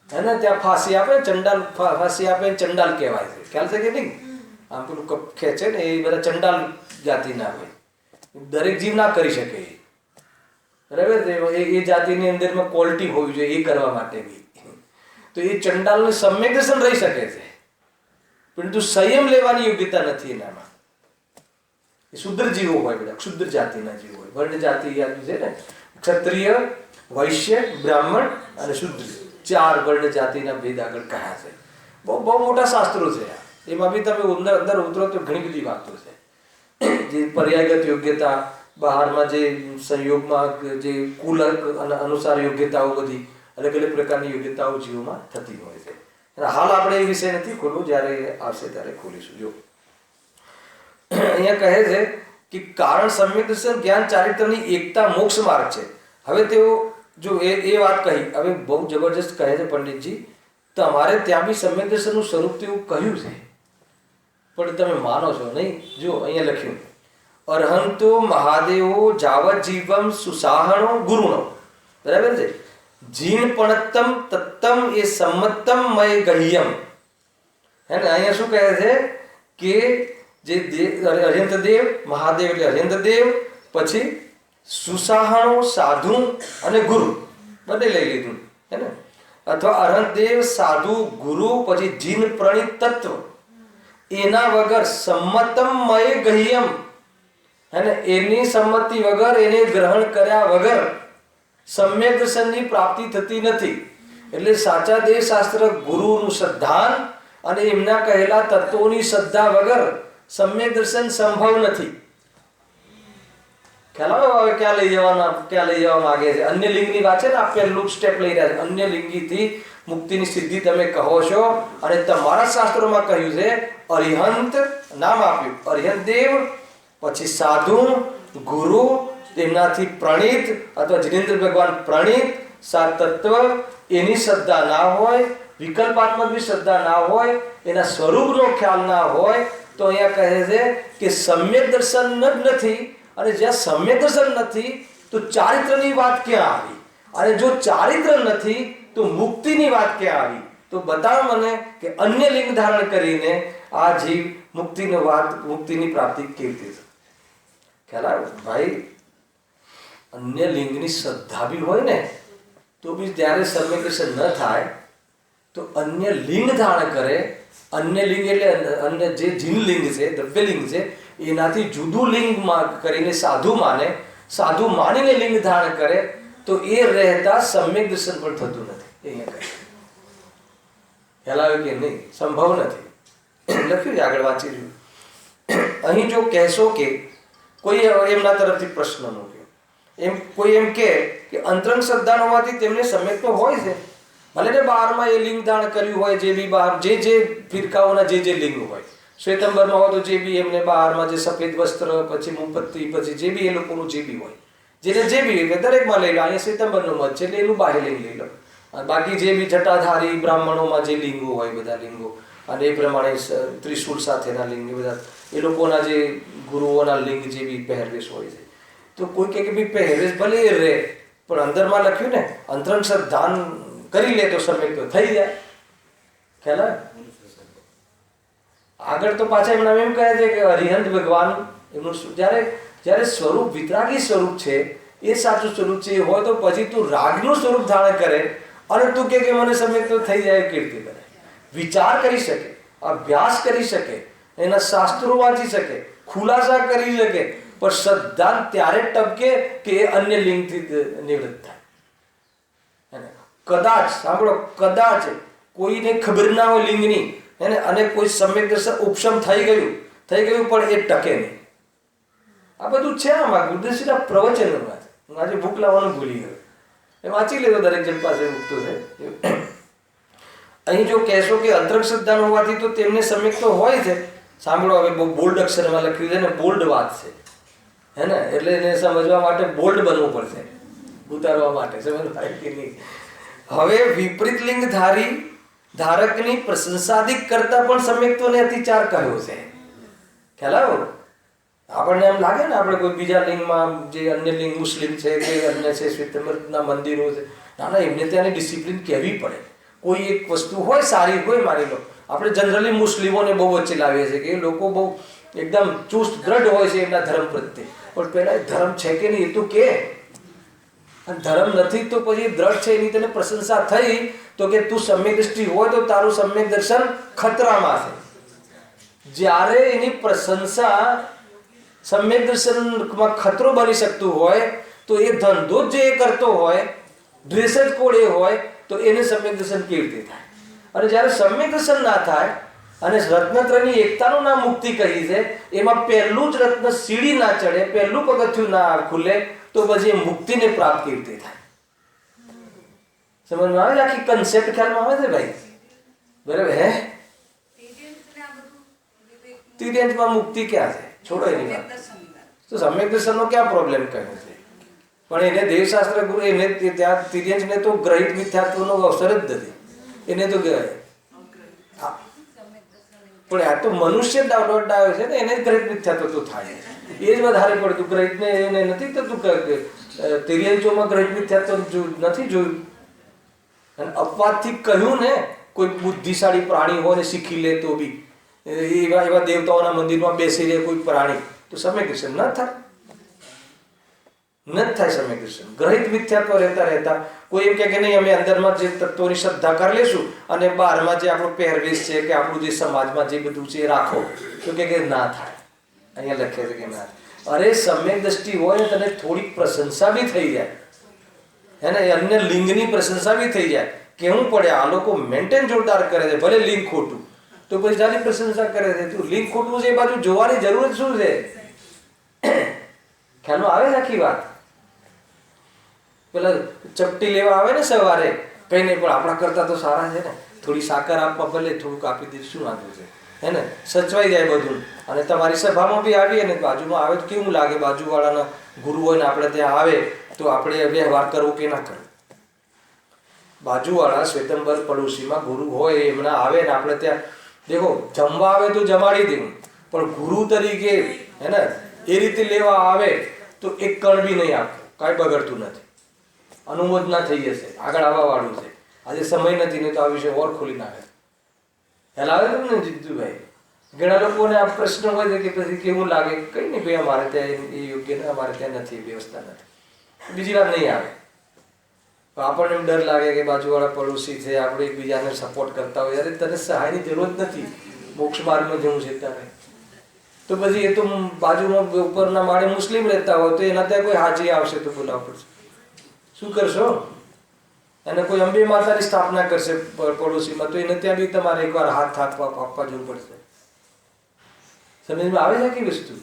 હે ને, ત્યાં ફાંસી આપે, ચંડાલ ફાંસી આપે, ચંડાલ કહેવાય છે. ખ્યાલ છે કે નહીં? આમ પેલું કપ ખેંચે ને, એ બધા ચંડાલ જાતિના હોય. દરેક જીવ ના કરી શકે, બરાબર. એ જાતિની અંદરમાં ક્વોલિટી હોવી જોઈએ એ કરવા માટે બી. તો એ ચંડાલને સમ્યક દર્શન રહી શકે છે, પરંતુ સંયમ લેવાની યોગ્યતા નથી એનામાં. એ શુદ્ર જીવો હોય, બધા ક્ષુદ્ર જાતિના જીવો હોય. વર્ણ જાતિ યાદ છે ને, ક્ષત્રિય, વૈશ્ય, બ્રાહ્મણ અને શુદ્ર, 4 વર્ણ જાતિના ભેદ આગળ કહ્યા છે. બહુ મોટા શાસ્ત્રો છે. એમાં બી તમે અંદર ઉતરો તો ઘણી બધી વાતો છે. જે પર્યાયગત યોગ્યતા, બહારમાં જે સંયોગમાં જે કુલ અનુસાર યોગ્યતાઓ, બધી અલગ અલગ પ્રકારની યોગ્યતાઓ જીવોમાં થતી હોય છે. હાલ આપણે એ વિષય નથી ખોલવું, જ્યારે આવશે ત્યારે ખોલીશું. જો અહીંયા કહે છે કે કારણ સમ્યક દર્શન જ્ઞાન ચારિત્રની એકતા મોક્ષ માર્ગ છે. હવે તેઓ જો એ વાત કહી, હવે બહુ જબરજસ્ત કહે છે પંડિતજી, તમારે ત્યાં બી સમ્યક દર્શનનું સ્વરૂપ તેવું કહ્યું છે, પણ તમે માનો છો નહીં. જો અહીંયા લખ્યું: અર્હંતો મહાદેવો જાવત જીવમ સુસાહણો ગુરુણો. બરાબર છે. જીણપણત્તમ તત્તમ એ સંમત્તમ મય ગહ્યમ. હે ને, અહીંયા શું કહે છે કે જે અર્યંતદેવ, મહાદેવ એટલે અર્યંતદેવ, પછી સુસાહણો, સાધુ અને ગુરુ બધે લઈ લીધું, હે ને. અથવા અર્હંતદેવ, સાધુ, ગુરુ, પછી જીન પ્રણિત તત્વ, એના વગર સંમતમ મય ગહ્યમ, હે ને, એની સંમતિ વગર, એને ગ્રહણ કર્યા વગર સમ્યક દર્શનની પ્રાપ્તિ થતી નથી. એટલે સાચા દેવ શાસ્ત્ર ગુરુનું શ્રદ્ધાન અને એમના કહેલા તત્વોની શ્રદ્ધા વગર સમ્યક દર્શન સંભવ નથી. ખ્યાલ આવે ક્યાં લઈ જવા માંગે છે? અન્ય લિંગની વાત છે ને, આ પહેલું સ્ટેપ લઈ રહ્યા છે. અન્ય લિંગીથી મુક્તિની સિદ્ધિ તમે કહો છો, અને તમારા શાસ્ત્રોમાં કહ્યું છે અરિહંત નામ આપ્યું, અરિહંત દેવ, પછી સાધુ, ગુરુ, તેમનાથી પ્રણીત અથવા જિનેન્દ્ર ભગવાન પ્રણીત સાત તત્વ, એની શ્રદ્ધા ના હોય, વિકલ્પાત્મક બી શ્રદ્ધા ના હોય, એના સ્વરૂપનો ખ્યાલ ના હોય, તો અહીંયા કહે છે કે સમ્યક દર્શન જ નથી, અને જ્યાં સમ્યક દર્શન નથી તો ચારિત્રની વાત ક્યાં આવી? અને જો ચારિત્ર નથી તો મુક્તિની વાત ક્યાં આવી? તો બતાવ મને કે અન્ય લિંગ ધારણ કરીને આ જીવ મુક્તિની પ્રાપ્તિ કેવી રીતે? ખ્યાલ આવે ભાઈ? અન્ય લિંગની શ્રદ્ધા બી હોય ને તો બી જ્યારે સમ્યક દર્શન ન થાય તો અન્ય લિંગ ધારણ કરે. અન્ય લિંગ એટલે અન્ય જે જીન લિંગ છે, દ્રવ્ય લિંગ છે, એનાથી જુદું લિંગ કરીને સાધુ માને, સાધુ માનીને લિંગ ધારણ કરે તો એ રહેતા સમ્યક દર્શન પણ થતું નથી. અહીંયા કહે ખ્યાલ આવે કે નહીં? સંભવ નથી. લખ્યું છે, આગળ વાંચી રહ્યું. અહીં જો કહેશો કે કોઈ એમના તરફથી પ્રશ્ન મૂક્યો, કોઈ એમ કે અંતરંગ શ્રદ્ધા હોવાથી તેમને સમ્યક તો હોય છે, ભલે ને બહારમાં એ લિંગ ધારણ કર્યું હોય, જે બી બહાર જે ફિરકાઓના જે લિંગ હોય, શ્વેતંબરમાં હોય તો જે બી એમને બહારમાં જે સફેદ વસ્ત્ર, પછી મુપત્તિ, પછી જે બી એ લોકોનું જે બી હોય, જેને જે બી દરેકમાં લઈ લો. અહીંયા શ્વેતંબરનો મત છે એટલે એનું બાહ્ય લિંગ લઈ લો. બાકી જે બી જટાધારી બ્રાહ્મણોમાં જે લિંગો હોય, બધા લિંગો, અને એ પ્રમાણે ત્રિશૂળ સાથેના લિંગ, બધા એ લોકોના જે ગુરુઓના લિંગ જે બી પહેરવેશ હોય છે. તો કોઈ કે ભાઈ પહેરવેશ ભલે એ રહે, પણ અંદરમાં લખ્યું ને અંતરંગ શ્રદ્ધાન કરી લે તો સમ્યક તો થઈ જાય. ખ્યાલ આવે? આગળ તો પાછા એમના એમ કહે છે કે અરિહંત ભગવાન એમનું જ્યારે સ્વરૂપ વિતરાગી સ્વરૂપ છે, એ સાચું સ્વરૂપ છે, એ હોય તો પછી તું રાગનું સ્વરૂપ ધારણ કરે અને તું કે મને સમ્યક તો થઈ જાય કીર્તિ કરે. વિચાર કરી શકે, અભ્યાસ કરી શકે, એના શાસ્ત્રો વાંચી શકે, ખુલાસા કરી શકે, પણ શ્રદ્ધા ત્યારે ટપકે કે એ અન્ય લિંગથી નિવૃત્ત થાય. કદાચ સાંભળો, કદાચ કોઈને ખબર ના હોય લિંગની, અને કોઈ સમ્યક દર્શન ઉપશમ થઈ ગયું પણ એ ટકે નહીં. આ બધું છે આમાં ગુરુદેવજીના પ્રવચનોમાં. હું આજે બુક લાવવાનું ભૂલી ગયો, એ વાંચી લેતો, દરેક જણ પાસે મૂકતું છે. અહીં જો કહેશો કે અંતરંગ શ્રદ્ધા હોવાથી તો તેમને સમ્યક તો હોય છે. સાંભળો, હવે બહુ બોલ્ડ અક્ષરમાં લખ્યું છે ને, બોલ્ડ વાત છે, હે ને? એટલે એને સમજવા માટે બોલ્ડ બનવું પડશે, ઉતારવા માટે. સમજ થાય કે નહીં? હવે વિપરીત લિંગ ધારકની પ્રશંસાદિક કરતા પણ સમ્યક તો ને અતિચાર કહ્યો છે. ખ્યાલ આવ્યો? આપણને એમ લાગે ને આપણે કોઈ બીજા લિંગમાં, જે અન્ય લિંગ મુસ્લિમ છે કે અન્ય છે, શ્વેતંબરના મંદિરો છે, ના એમને ત્યાંની ડિસિપ્લિન કહેવી પડે. કોઈ એક વસ્તુ હોય સારી હોય, માની લો આપણે જનરલી મુસ્લિમોને બહુ વચ્ચે લાવીએ છીએ કે એ લોકો બહુ એકદમ ચુસ્ત દ્રઢ હોય છે એમના ધર્મ પ્રત્યે, પણ પહેલા ધર્મ છે કે નહીં એ તું કે. ધર્મ નથી તો પછી દ્રઢ છે એની તને પ્રશંસા થઈ તો કે તું સમ્યક દ્રષ્ટિ હોય તો તારું સમ્યક દર્શન ખતરામાં છે. જ્યારે એની પ્રશંસા સમ્યક દર્શનમાં ખતરો બની શકતું હોય તો એ ધંધો જે કરતો હોય, ડ્રેસ જ કોડ એ હોય, તો એને સમ્યક દર્શન કેવી રીતે થાય? અને જ્યારે સમ્યક દર્શન ના થાય અને રત્નત્રયની એકતાનું નામ મુક્તિ કહી છે, એમાં પહેલું જ રત્ન સીડી ના ચડે, પહેલું પગથિયું ના ખુલે, તો પછી એ મુક્તિને પ્રાપ્ત કેવી રીતે થાય? સમજમાં આવે? આખી કન્સેપ્ટ ખ્યાલમાં આવે છે ભાઈ? બરાબર હે? તિર્યંશમાં મુક્તિ ક્યાં છે? છોડો એની વાત. તો સમ્યક દર્શનનો ક્યાં પ્રોબ્લેમ કહ્યો છે? પણ એને દેવશાસ્ત્ર ગુરુ એને ત્યાં તિર્યંશને તો ગ્રહિત મિથ્યાત્વનો અવસર જ નથી. એને તો પણ આ તો મનુષ્ય ડાઉટ આવે છે ને, એને જ ગ્રહિત મિથ્યાત્વ તો થાય, એ જ વધારે પડતું. ગ્રહિતને એને નથી થતું, તિર્યંશોમાં ગ્રહિત મિથ્યાત્વ નથી જોયું. અને અપવાદથી કહ્યું ને, કોઈ બુદ્ધિશાળી પ્રાણી હોય ને શીખી લે તો બી એવા દેવતાઓના મંદિરમાં બેસી રહે કોઈ પ્રાણી, તો સમ્યક દર્શન ન થાય, ન થાય સમ્યક દર્શન. ગ્રહિત મિથ્યાત્વ રહેતા કોઈ એમ કે નહીં અમે અંદરમાં જે તત્વોની શ્રદ્ધા કરી લેશું અને બહારમાં જે આપણો પહેરવેશ છે કે આપણું જે સમાજમાં જે બધું છે એ રાખો, તો કે ના થાય. અહીંયા લખે છે કે ના. અરે સમ્યક દ્રષ્ટિ હોય ને તને થોડીક પ્રશંસા બી થઈ જાય, હે ને? અન્ય લિંગની પ્રશંસા બી થઈ જાય. કેવું પડે? આ લોકો મેન્ટેન જોરદાર કરે છે, ભલે લિંગ ખોટું તો પછી જાની પ્રશંસા કરે છે. તું લિંગ ખોટું છે એ બાજુ જોવાની જરૂર શું છે? ખ્યાલમાં આવે છે આખી વાત? પેલા ચપટી લેવા આવે ને સવારે, કઈ નહીં પણ આપણા કરતા તો સારા છે ને, થોડી સાકર આપવા ભલે થોડુંક આપી દે, શું વાંધો છે, હે ને? સચવાઈ જાય બધું. અને તમારી સભામાં બી આવીએ ને બાજુમાં આવે તો કેવું લાગે? બાજુવાળાના ગુરુ હોય ને આપણે ત્યાં આવે તો આપણે વ્યવહાર કરવો કે ના કરવો? બાજુવાળા શ્વેતંબર પડોશીમાં ગુરુ હોય એમના આવે ને આપણે ત્યાં દેખો જમવા આવે તો જમાડી દેવું, પણ ગુરુ તરીકે, હે ને, એ રીતે લેવા આવે તો એક કણ બી નહીં આપે, કાંઈ બગડતું નથી, અનુમોદના થઈ જશે, આગળ આવવા વાળું છે. આજે સમય નથી ને તો આ વિષય ઓર ખોલી નાખે. ખ્યાલ આવે તો ને જીતુભાઈ? ઘણા લોકોને આ પ્રશ્ન હોય છે કે પછી કેવું લાગે, કઈ નહીં ભાઈ અમારે ત્યાં એ યોગ્ય ને અમારે ત્યાં નથી, વ્યવસ્થા નથી, બીજી વાર નહીં આવે. આપણને એમ ડર લાગે કે બાજુવાળા પડોશી છે, આપણે એકબીજાને સપોર્ટ કરતા હોય, અરે તને સહાયની જરૂર જ નથી, મોક્ષ માર્ગમાં જવું છે તારે. તો પછી એ તો બાજુમાં ઉપરના માળે મુસ્લિમ રહેતા હોય તો એના ત્યાં કોઈ હાજી આવશે તો બોલાવવું પડશે, શું કરશો? અને કોઈ અંબે માતાની સ્થાપના કરશે પડોશીમાં તો એને ત્યાં બી તમારે એકવાર હાથ આપવા જવું પડશે. સમજમાં આવે છે કે વસ્તુ?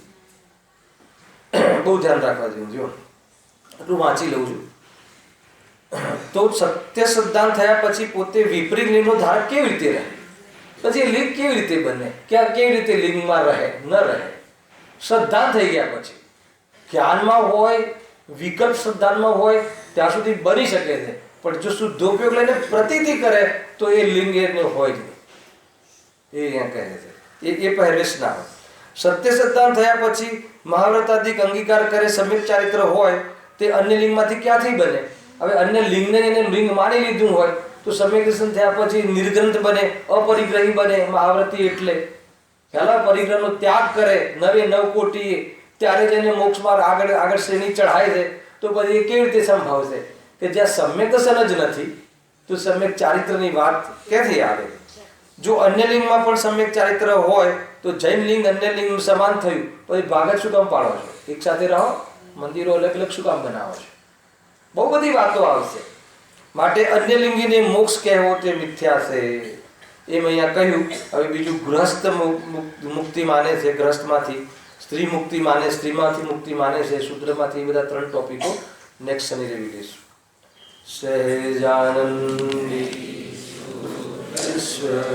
બહુ ધ્યાન રાખવા જેવું. જો એટલું વાંચી લઉં છું. તો સત્ય સિદ્ધાંત થયા પછી પોતે વિપરીત લિંગનો ધારક કેવી રીતે રહે? પછી લિંગ કેવી રીતે બને? કેવી રીતે લિંગમાં રહે ન રહે? શ્રદ્ધાંત થઈ ગયા પછી જ્ઞાનમાં હોય, વિકલ્પ શ્રદ્ધાનમાં હોય ત્યાં સુધી બની શકે છે, પણ જો શુદ્ધોપયોગ લઈને પ્રતીતિ કરે તો એ લિંગ એને હોય જ નહીં. એ અહીંયા કહે છે એ પહેરવેશ ના હોય. સત્ય સિદ્ધાંત થયા પછી મહાવ્રતાદિક અંગીકાર કરે, સમ્યક ચારિત્ર હોય તે અન્ય લિંગમાંથી ક્યાંથી બને? હવે અન્ય લિંગને એને લિંગ માની લીધું હોય તો સમ્યક દર્શન થયા પછી નિર્ગ્રંથ બને, અપરિગ્રહી બને. મહાવ્રતી એટલે પહેલા પરિગ્રહનો ત્યાગ કરે નવે 9 કોટી, ત્યારે જ એને મોક્ષમાં આગળ શ્રેણી ચઢાય છે. તો પછી એ કેવી રીતે સંભાવશે કે જ્યાં સમ્યક દર્શન જ નથી તો સમ્યક ચારિત્રની વાત ક્યાંથી આવે? જો અન્ય લિંગમાં પણ સમ્યક ચારિત્ર હોય તો જૈન લિંગ અન્ય લિંગ સમાન થયું, પછી ભાગત શું કામ પાડો છો? એક સાથે રહો, મંદિરો અલગ અલગ શું કામ બનાવો છો? બહુ બધી વાતો આવશે. માટે અન્ય લિંગીને મોક્ષ કહેવો તે મિથ્યા છે એમ અહીંયા કહ્યું. હવે બીજું ગૃહસ્થ મુક્તિ માને છે, ગૃહસ્થમાંથી સ્ત્રી મુક્તિ માને, સ્ત્રીમાંથી મુક્તિ માને છે, શૂદ્રમાંથી. એ બધા 3 ટોપિકો નેક્સ્ટ શનિ રવિ લઈશું. સહેજાનંદી ઈશ્વર